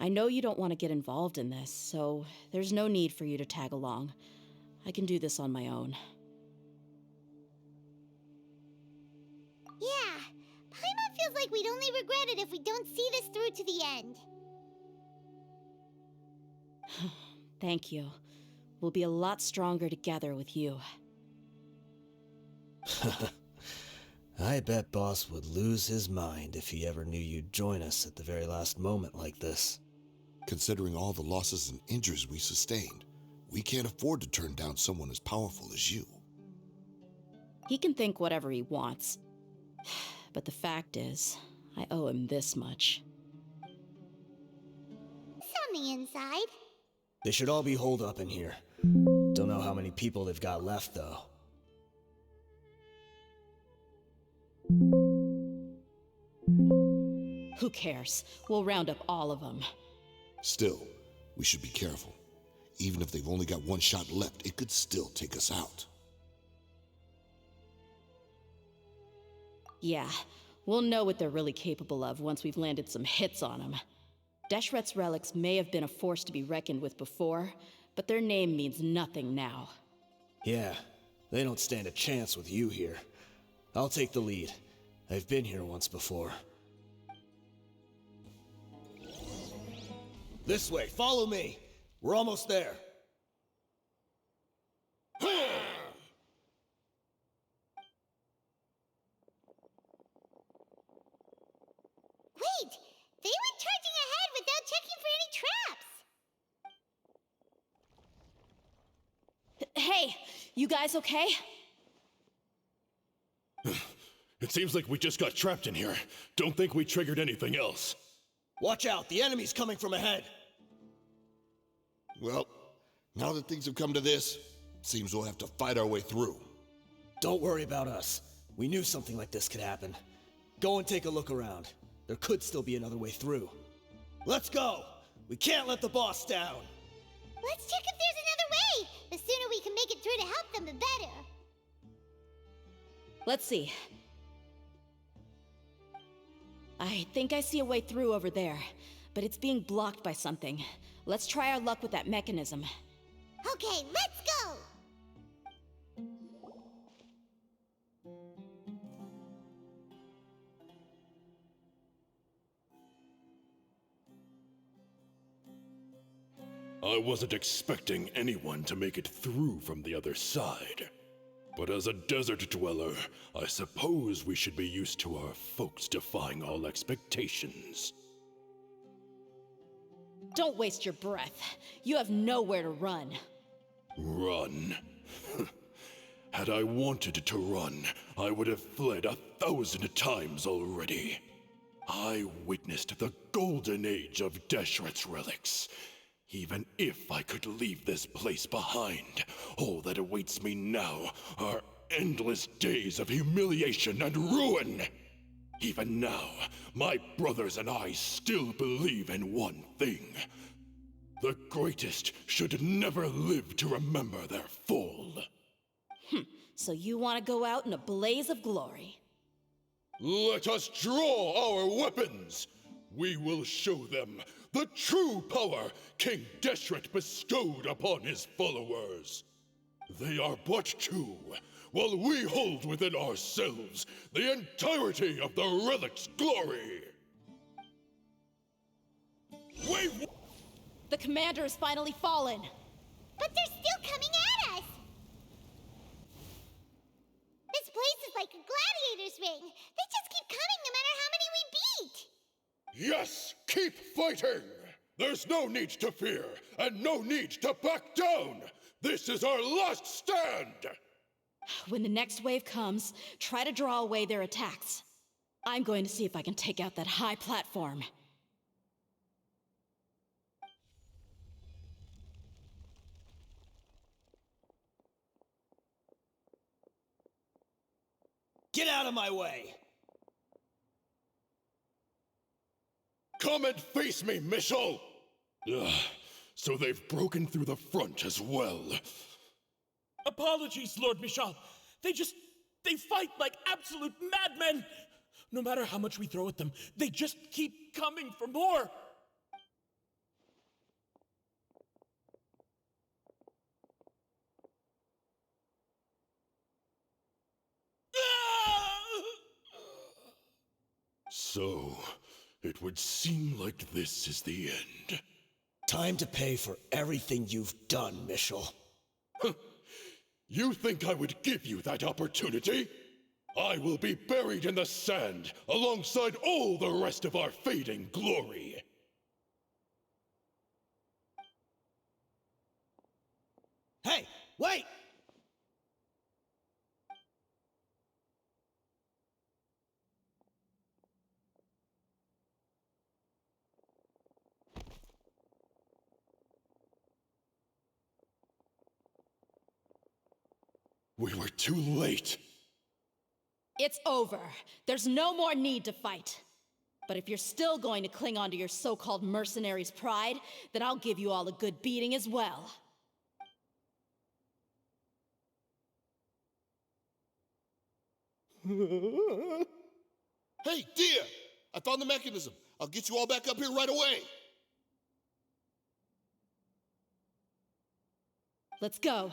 I know you don't want to get involved in this, so there's no need for you to tag along. I can do this on my own. Yeah, Paimon feels like we'd only regret it if we don't see this through to the end. Thank you. We'll be a lot stronger together with you. I bet Boss would lose his mind if he ever knew you'd join us at the very last moment like this. Considering all the losses and injuries we sustained, we can't afford to turn down someone as powerful as you. He can think whatever he wants. But the fact is, I owe him this much. It's on the inside. They should all be holed up in here. Don't know how many people they've got left, though. Who cares? We'll round up all of them. Still, we should be careful. Even if they've only got one shot left, it could still take us out. Yeah, we'll know what they're really capable of once we've landed some hits on them. Deshret's relics may have been a force to be reckoned with before, but their name means nothing now. Yeah, they don't stand a chance with you here. I'll take the lead. I've been here once before. This way, follow me. We're almost there. Wait! They went charging ahead without checking for any traps! Hey, you guys okay? It seems like we just got trapped in here. Don't think we triggered anything else. Watch out, the enemy's coming from ahead. Well, now that things have come to this, seems we'll have to fight our way through. Don't worry about us. We knew something like this could happen. Go and take a look around. There could still be another way through. Let's go! We can't let the boss down! Let's check if there's another way! The sooner we can make it through to help them, the better! Let's see. I think I see a way through over there, but it's being blocked by something. Let's try our luck with that mechanism. Okay, let's go! I wasn't expecting anyone to make it through from the other side. But as a desert dweller, I suppose we should be used to our folks defying all expectations. Don't waste your breath. You have nowhere to run. Run? Had I wanted to run, I would have fled 1,000 times already. I witnessed the golden age of Deshret's relics. Even if I could leave this place behind, all that awaits me now are endless days of humiliation and ruin. Even now, my brothers and I still believe in one thing. The greatest should never live to remember their fall. So you want to go out in a blaze of glory? Let us draw our weapons! We will show them the true power King Deshret bestowed upon his followers. They are but two, while we hold within ourselves the entirety of the relic's glory. Wait! The commander has finally fallen. But they're still coming at us! This place is like a gladiator's ring. They just keep coming no matter how many we beat! Yes, keep fighting! There's no need to fear, and no need to back down! This is our last stand! When the next wave comes, try to draw away their attacks. I'm going to see if I can take out that high platform. Get out of my way! Come and face me, Michel! Ugh, so they've broken through the front as well. Apologies, Lord Michal. They fight like absolute madmen. No matter how much we throw at them, they just keep coming for more. So, it would seem like this is the end. Time to pay for everything you've done, Michel. You think I would give you that opportunity? I will be buried in the sand alongside all the rest of our fading glory. Hey, wait! We were too late. It's over. There's no more need to fight. But if you're still going to cling on to your so-called mercenary's pride, then I'll give you all a good beating as well. Hey, Dehya! I found the mechanism. I'll get you all back up here right away. Let's go.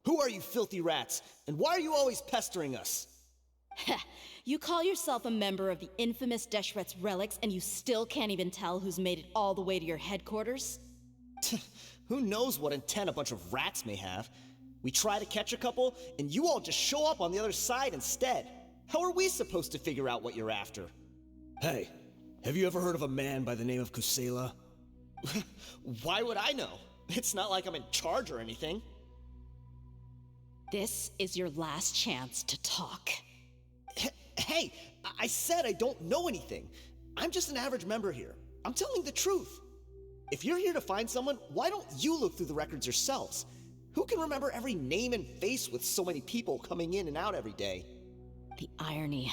Who are you filthy rats? And why are you always pestering us? You call yourself a member of the infamous Deshret's relics, and you still can't even tell who's made it all the way to your headquarters? Who knows what intent a bunch of rats may have? We try to catch a couple, and you all just show up on the other side instead. How are we supposed to figure out what you're after? Hey, have you ever heard of a man by the name of Kusela? Why would I know? It's not like I'm in charge or anything. This is your last chance to talk. Hey, I said I don't know anything. I'm just an average member here. I'm telling the truth. If you're here to find someone, why don't you look through the records yourselves? Who can remember every name and face with so many people coming in and out every day? The irony.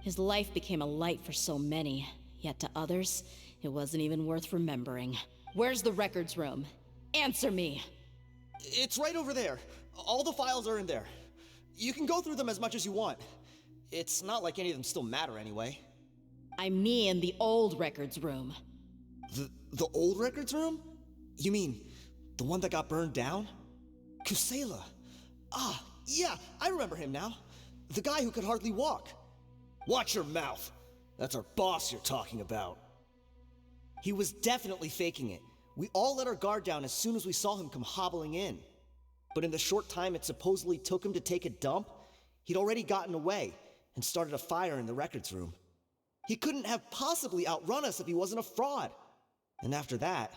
His life became a light for so many, yet to others, it wasn't even worth remembering. Where's the records room? Answer me! It's right over there. All the files are in there. You can go through them as much as you want. It's not like any of them still matter anyway. I mean the old records room. The old records room? You mean the one that got burned down? Kusela. Ah, yeah, I remember him now. The guy who could hardly walk. Watch your mouth. That's our boss you're talking about. He was definitely faking it. We all let our guard down as soon as we saw him come hobbling in. But in the short time it supposedly took him to take a dump, he'd already gotten away and started a fire in the records room. He couldn't have possibly outrun us if he wasn't a fraud. And after that,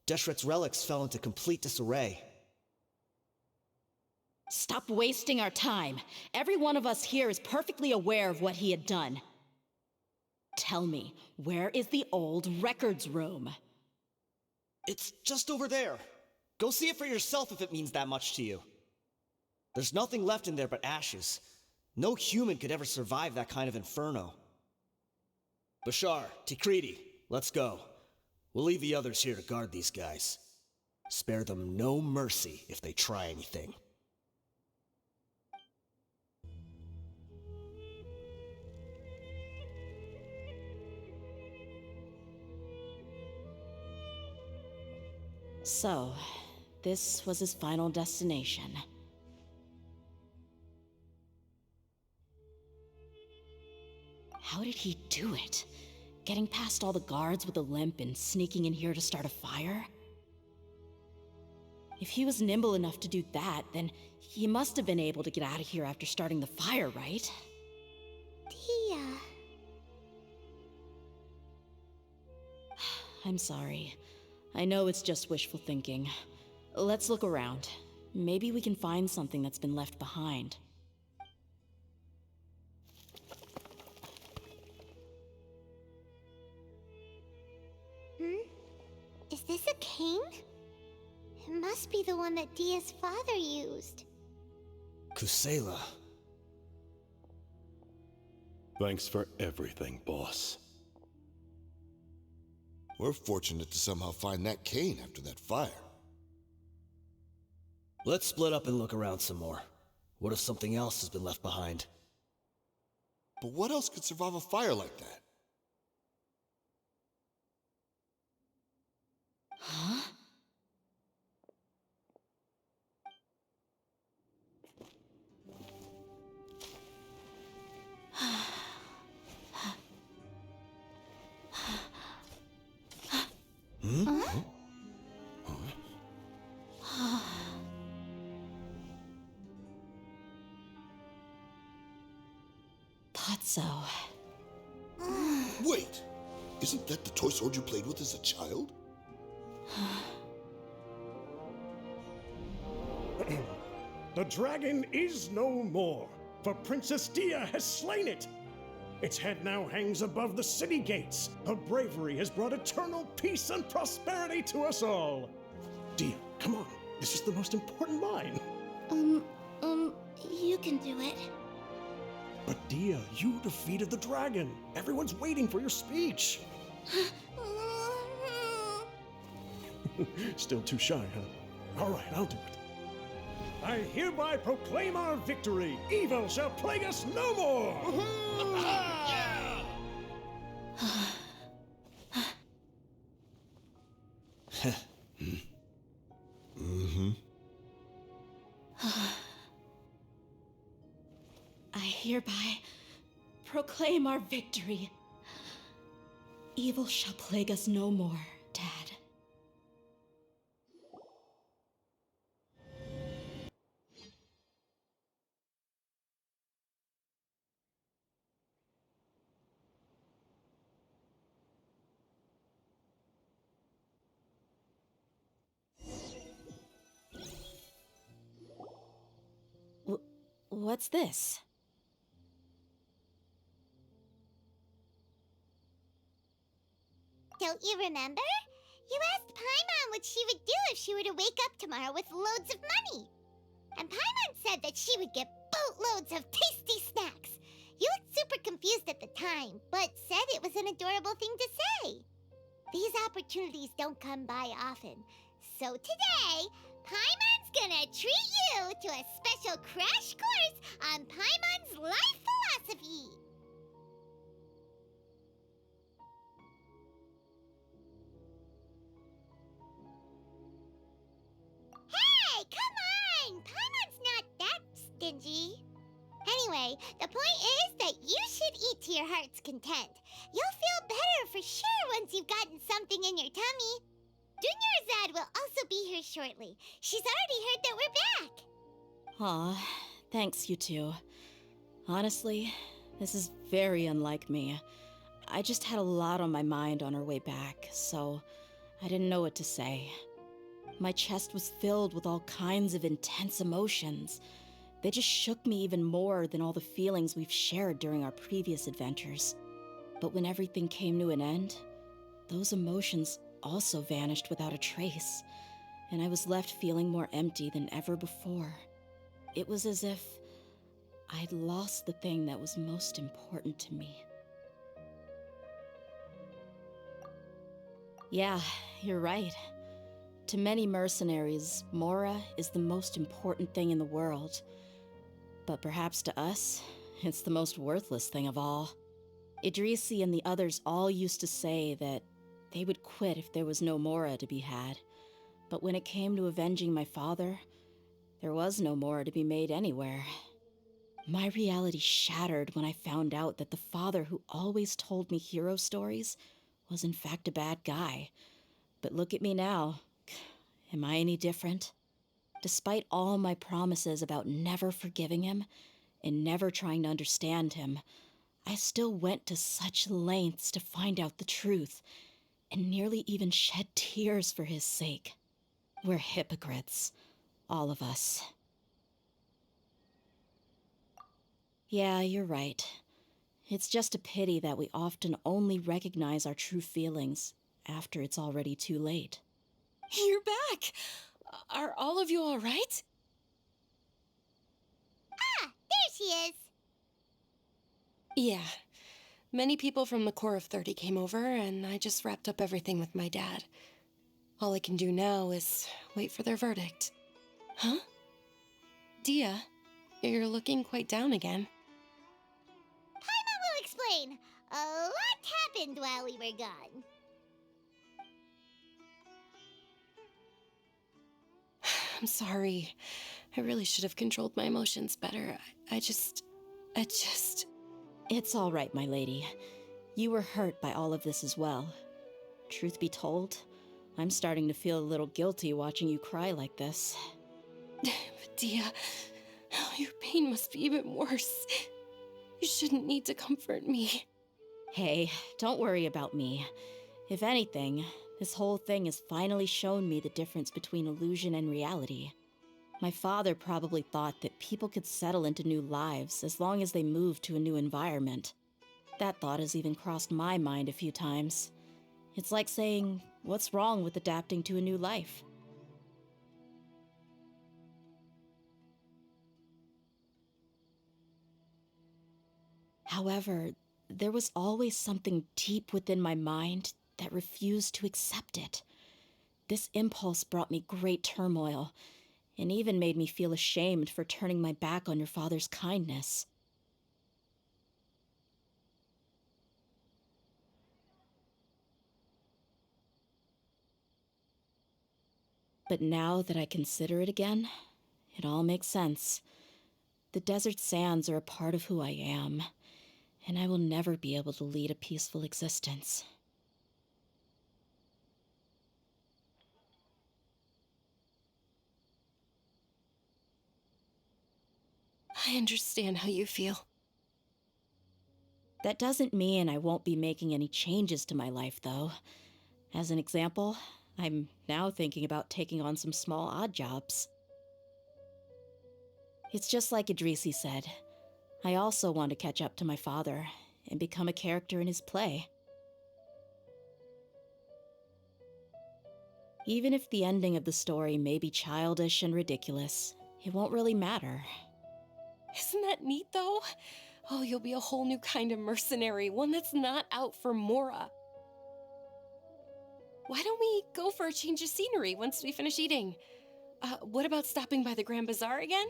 Deshret's relics fell into complete disarray. Stop wasting our time. Every one of us here is perfectly aware of what he had done. Tell me, where is the old records room? It's just over there. Go see it for yourself if it means that much to you. There's nothing left in there but ashes. No human could ever survive that kind of inferno. Bashar, Tikriti, let's go. We'll leave the others here to guard these guys. Spare them no mercy if they try anything. So, this was his final destination. How did he do it? Getting past all the guards with a limp and sneaking in here to start a fire? If he was nimble enough to do that, then he must have been able to get out of here after starting the fire, right? Dehya. I'm sorry. I know it's just wishful thinking. Let's look around. Maybe we can find something that's been left behind. Is this a cane? It must be the one that Dehya's father used. Kusela. Thanks for everything, boss. We're fortunate to somehow find that cane after that fire. Let's split up and look around some more. What if something else has been left behind? But what else could survive a fire like that? Huh? Thought so. Wait! Isn't that the toy sword you played with as a child? The dragon is no more, for Princess Dehya has slain it. Its head now hangs above the city gates. Her bravery has brought eternal peace and prosperity to us all. Dehya, come on, This is the most important line. You can do it. But Dehya, you defeated the dragon. Everyone's waiting for your speech. Still too shy, huh? All right, I'll do it. I hereby proclaim our victory. Evil shall plague us no more. I hereby proclaim our victory. Evil shall plague us no more, Dad. What's this? Don't you remember? You asked Paimon what she would do if she were to wake up tomorrow with loads of money. And Paimon said that she would get boatloads of tasty snacks. You looked super confused at the time, but said it was an adorable thing to say. These opportunities don't come by often. So today, Paimon's gonna treat you to a special crash course on Paimon's life philosophy. Hey, come on! Paimon's not that stingy. Anyway, the point is that you should eat to your heart's content. You'll feel better for sure once you've gotten something in your tummy. Dunyarzad will also be here shortly. She's already heard that we're back. Aw, thanks, you two. Honestly, this is very unlike me. I just had a lot on my mind on our way back, so I didn't know what to say. My chest was filled with all kinds of intense emotions. They just shook me even more than all the feelings we've shared during our previous adventures. But when everything came to an end, those emotions also vanished without a trace, and I was left feeling more empty than ever before. It was as if I'd lost the thing that was most important to me. Yeah, you're right. To many mercenaries, Mora is the most important thing in the world. But perhaps to us, it's the most worthless thing of all. Idrisi and the others all used to say that they would quit if there was no Mora to be had. But when it came to avenging my father, there was no Mora to be made anywhere. My reality shattered when I found out that the father who always told me hero stories was in fact a bad guy. But look at me now. Am I any different? Despite all my promises about never forgiving him and never trying to understand him, I still went to such lengths to find out the truth, and nearly even shed tears for his sake. We're hypocrites, all of us. Yeah, you're right. It's just a pity that we often only recognize our true feelings after it's already too late. You're back! Are all of you all right? Ah, there she is. Yeah. Many people from the Corps of 30 came over, and I just wrapped up everything with my dad. All I can do now is wait for their verdict. Huh? Dehya, you're looking quite down again. Paimon will explain. A lot happened while we were gone. I'm sorry. I really should have controlled my emotions better. I just... It's all right, my lady. You were hurt by all of this as well. Truth be told, I'm starting to feel a little guilty watching you cry like this. But Dehya, your pain must be even worse. You shouldn't need to comfort me. Hey, don't worry about me. If anything, this whole thing has finally shown me the difference between illusion and reality. My father probably thought that people could settle into new lives as long as they moved to a new environment. That thought has even crossed my mind a few times. It's like saying, what's wrong with adapting to a new life? However, there was always something deep within my mind that refused to accept it. This impulse brought me great turmoil, and even made me feel ashamed for turning my back on your father's kindness. But now that I consider it again, it all makes sense. The desert sands are a part of who I am, and I will never be able to lead a peaceful existence. I understand how you feel. That doesn't mean I won't be making any changes to my life, though. As an example, I'm now thinking about taking on some small odd jobs. It's just like Idrisi said. I also want to catch up to my father and become a character in his play. Even if the ending of the story may be childish and ridiculous, it won't really matter. Isn't that neat, though? Oh, you'll be a whole new kind of mercenary, one that's not out for Mora. Why don't we go for a change of scenery once we finish eating? What about stopping by the Grand Bazaar again?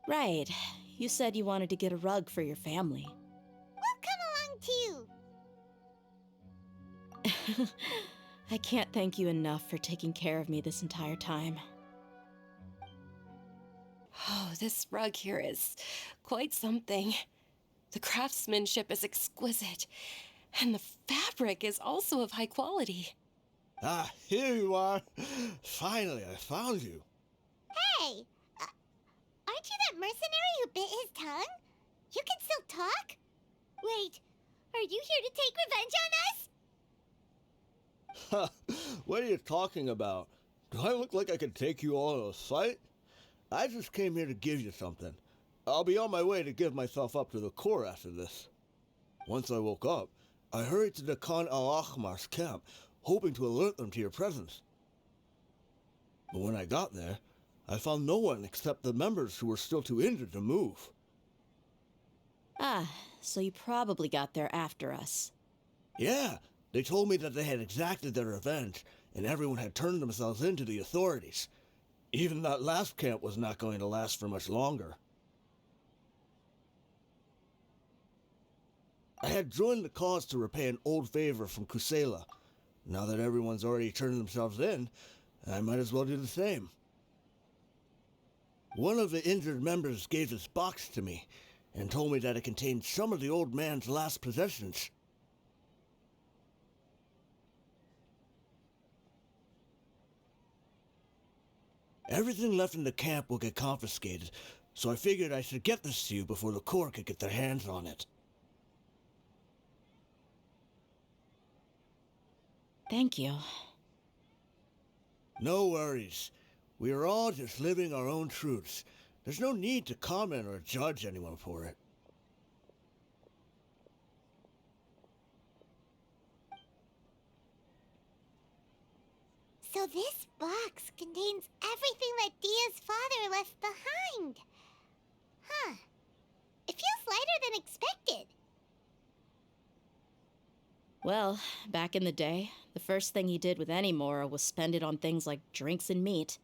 Right. You said you wanted to get a rug for your family. We'll come along too. I can't thank you enough for taking care of me this entire time. Oh, this rug here is quite something. The craftsmanship is exquisite, and the fabric is also of high quality. Ah, here you are. Finally, I found you. Hey, aren't you that mercenary who bit his tongue? You can still talk? Wait, are you here to take revenge on us? What are you talking about? Do I look like I could take you all in a fight? I just came here to give you something. I'll be on my way to give myself up to the Corps after this. Once I woke up, I hurried to the Khan al-Ahmar's camp, hoping to alert them to your presence. But when I got there, I found no one except the members who were still too injured to move. Ah, so you probably got there after us. Yeah, they told me that they had exacted their revenge, and everyone had turned themselves in to the authorities. Even that last camp was not going to last for much longer. I had joined the cause to repay an old favor from Kusela. Now that everyone's already turned themselves in, I might as well do the same. One of the injured members gave this box to me, and told me that it contained some of the old man's last possessions. Everything left in the camp will get confiscated, so I figured I should get this to you before the Corps could get their hands on it. Thank you. No worries. We are all just living our own truths. There's no need to comment or judge anyone for it. So this box contains everything that Dia's father left behind. Huh. It feels lighter than expected. Well, back in the day, the first thing he did with any Mora was spend it on things like drinks and meat.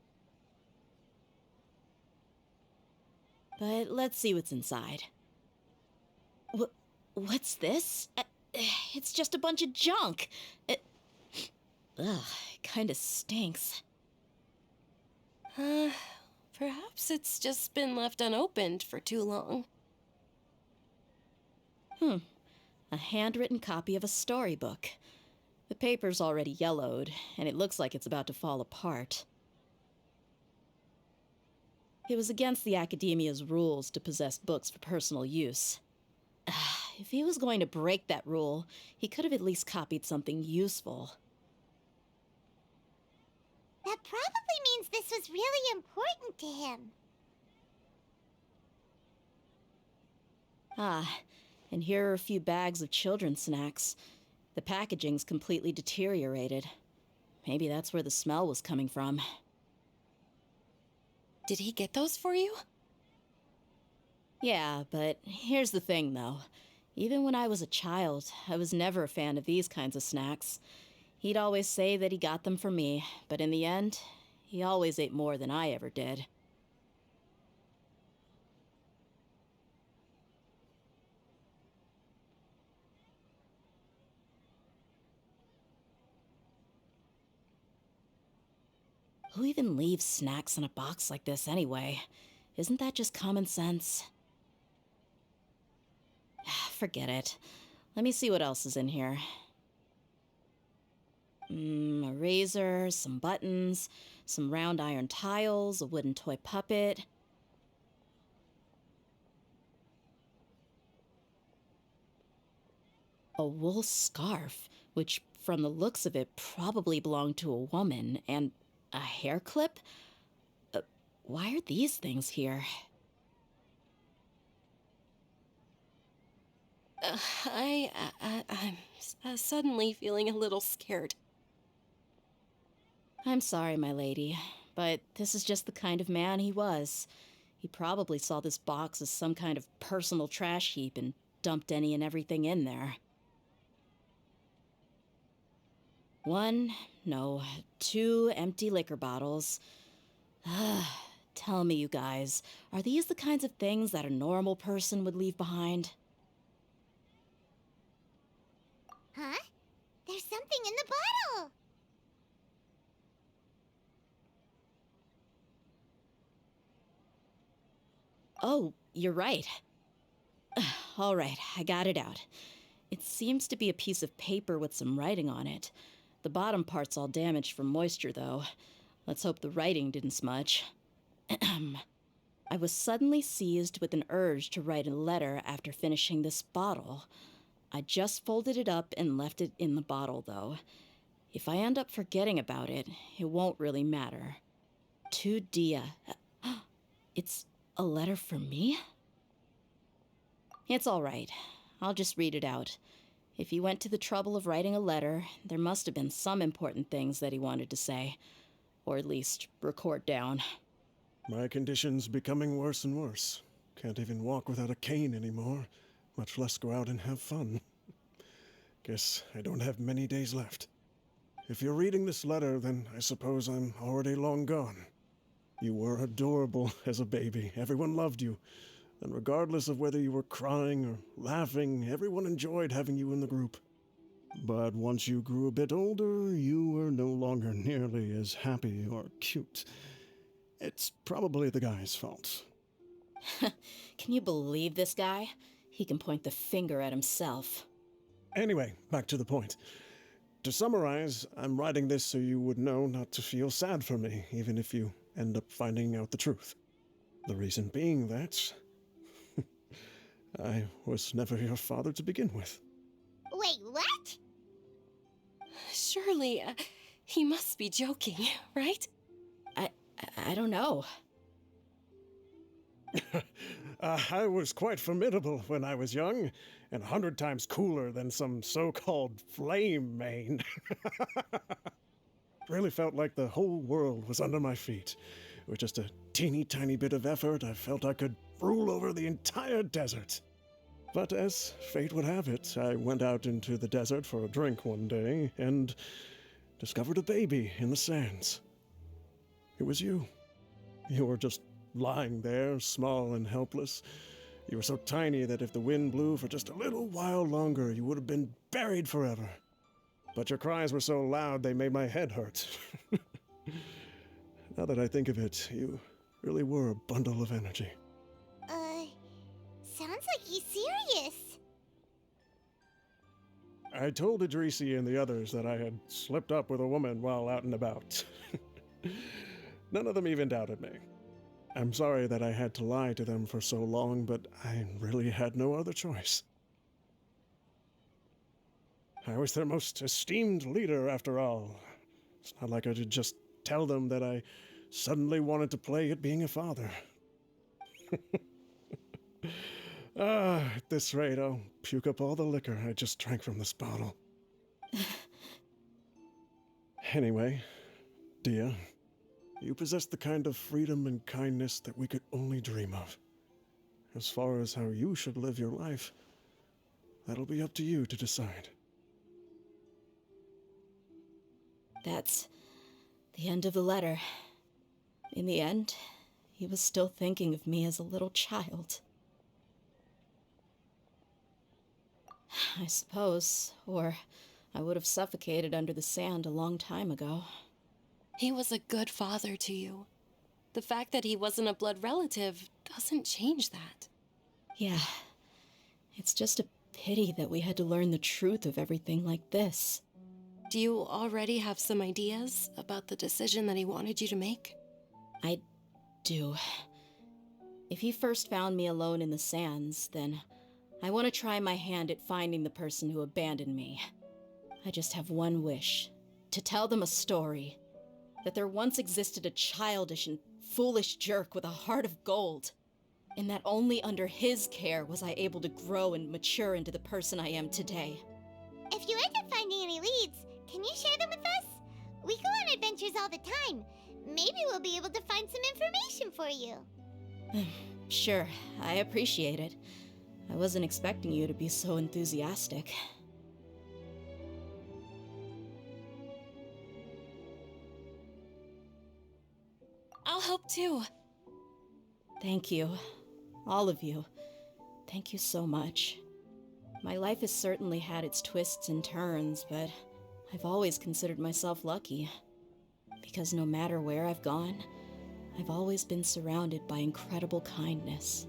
But let's see what's inside. What's this? It's just a bunch of junk. It kinda stinks. Perhaps it's just been left unopened for too long. A handwritten copy of a storybook. The paper's already yellowed, and it looks like it's about to fall apart. It was against the Academia's rules to possess books for personal use. If he was going to break that rule, he could have at least copied something useful. That probably means this was really important to him. And here are a few bags of children's snacks. The packaging's completely deteriorated. Maybe that's where the smell was coming from. Did he get those for you? Yeah, but here's the thing though. Even when I was a child, I was never a fan of these kinds of snacks. He'd always say that he got them for me, but in the end, he always ate more than I ever did. Who even leaves snacks in a box like this anyway? Isn't that just common sense? Forget it. Let me see what else is in here. A razor, some buttons, some round iron tiles, a wooden toy puppet. A wool scarf, which from the looks of it probably belonged to a woman, and a hair clip? Why are these things here? I'm suddenly feeling a little scared. I'm sorry, my lady, but this is just the kind of man he was. He probably saw this box as some kind of personal trash heap and dumped any and everything in there. One, no, two empty liquor bottles. Tell me, you guys, are these the kinds of things that a normal person would leave behind? Huh? There's something in the bottle! Oh, you're right. All right, I got it out. It seems to be a piece of paper with some writing on it. The bottom part's all damaged from moisture, though. Let's hope the writing didn't smudge. I was suddenly seized with an urge to write a letter after finishing this bottle. I just folded it up and left it in the bottle, though. If I end up forgetting about it, it won't really matter. To Dehya. It's a letter for me? It's all right. I'll just read it out. If he went to the trouble of writing a letter, there must have been some important things that he wanted to say. Or at least record down. My condition's becoming worse and worse. Can't even walk without a cane anymore, much less go out and have fun. Guess I don't have many days left. If you're reading this letter, then I suppose I'm already long gone. You were adorable as a baby. Everyone loved you. And regardless of whether you were crying or laughing, everyone enjoyed having you in the group. But once you grew a bit older, you were no longer nearly as happy or cute. It's probably the guy's fault. Can you believe this guy? He can point the finger at himself. Anyway, back to the point. To summarize, I'm writing this so you would know not to feel sad for me, even if you end up finding out the truth. The reason being that I was never your father to begin with. Wait, what? Surely, he must be joking, right? I don't know. I was quite formidable when I was young, and 100 times cooler than some so-called flame main. Really felt like the whole world was under my feet. With just a teeny tiny bit of effort, I felt I could rule over the entire desert. But as fate would have it, I went out into the desert for a drink one day and discovered a baby in the sands. It was you. You were just lying there, small and helpless. You were so tiny that if the wind blew for just a little while longer, you would have been buried forever. But your cries were so loud they made my head hurt. Now that I think of it, you really were a bundle of energy. Sounds like he's serious. I told Idrisi and the others that I had slipped up with a woman while out and about. None of them even doubted me. I'm sorry that I had to lie to them for so long, but I really had no other choice. I was their most esteemed leader, after all. It's not like I could just tell them that I suddenly wanted to play at being a father. At this rate, I'll puke up all the liquor I just drank from this bottle. Anyway, Dehya, you possess the kind of freedom and kindness that we could only dream of. As far as how you should live your life, that'll be up to you to decide. That's the end of the letter. In the end, he was still thinking of me as a little child. I suppose, or I would have suffocated under the sand a long time ago. He was a good father to you. The fact that he wasn't a blood relative doesn't change that. Yeah, it's just a pity that we had to learn the truth of everything like this. Do you already have some ideas about the decision that he wanted you to make? I do. If he first found me alone in the sands, then I want to try my hand at finding the person who abandoned me. I just have one wish: to tell them a story. That there once existed a childish and foolish jerk with a heart of gold. And that only under his care was I able to grow and mature into the person I am today. If you end up finding any leads, can you share them with us? We go on adventures all the time. Maybe we'll be able to find some information for you. Sure, I appreciate it. I wasn't expecting you to be so enthusiastic. I'll help too. Thank you. All of you. Thank you so much. My life has certainly had its twists and turns, but I've always considered myself lucky. Because no matter where I've gone, I've always been surrounded by incredible kindness.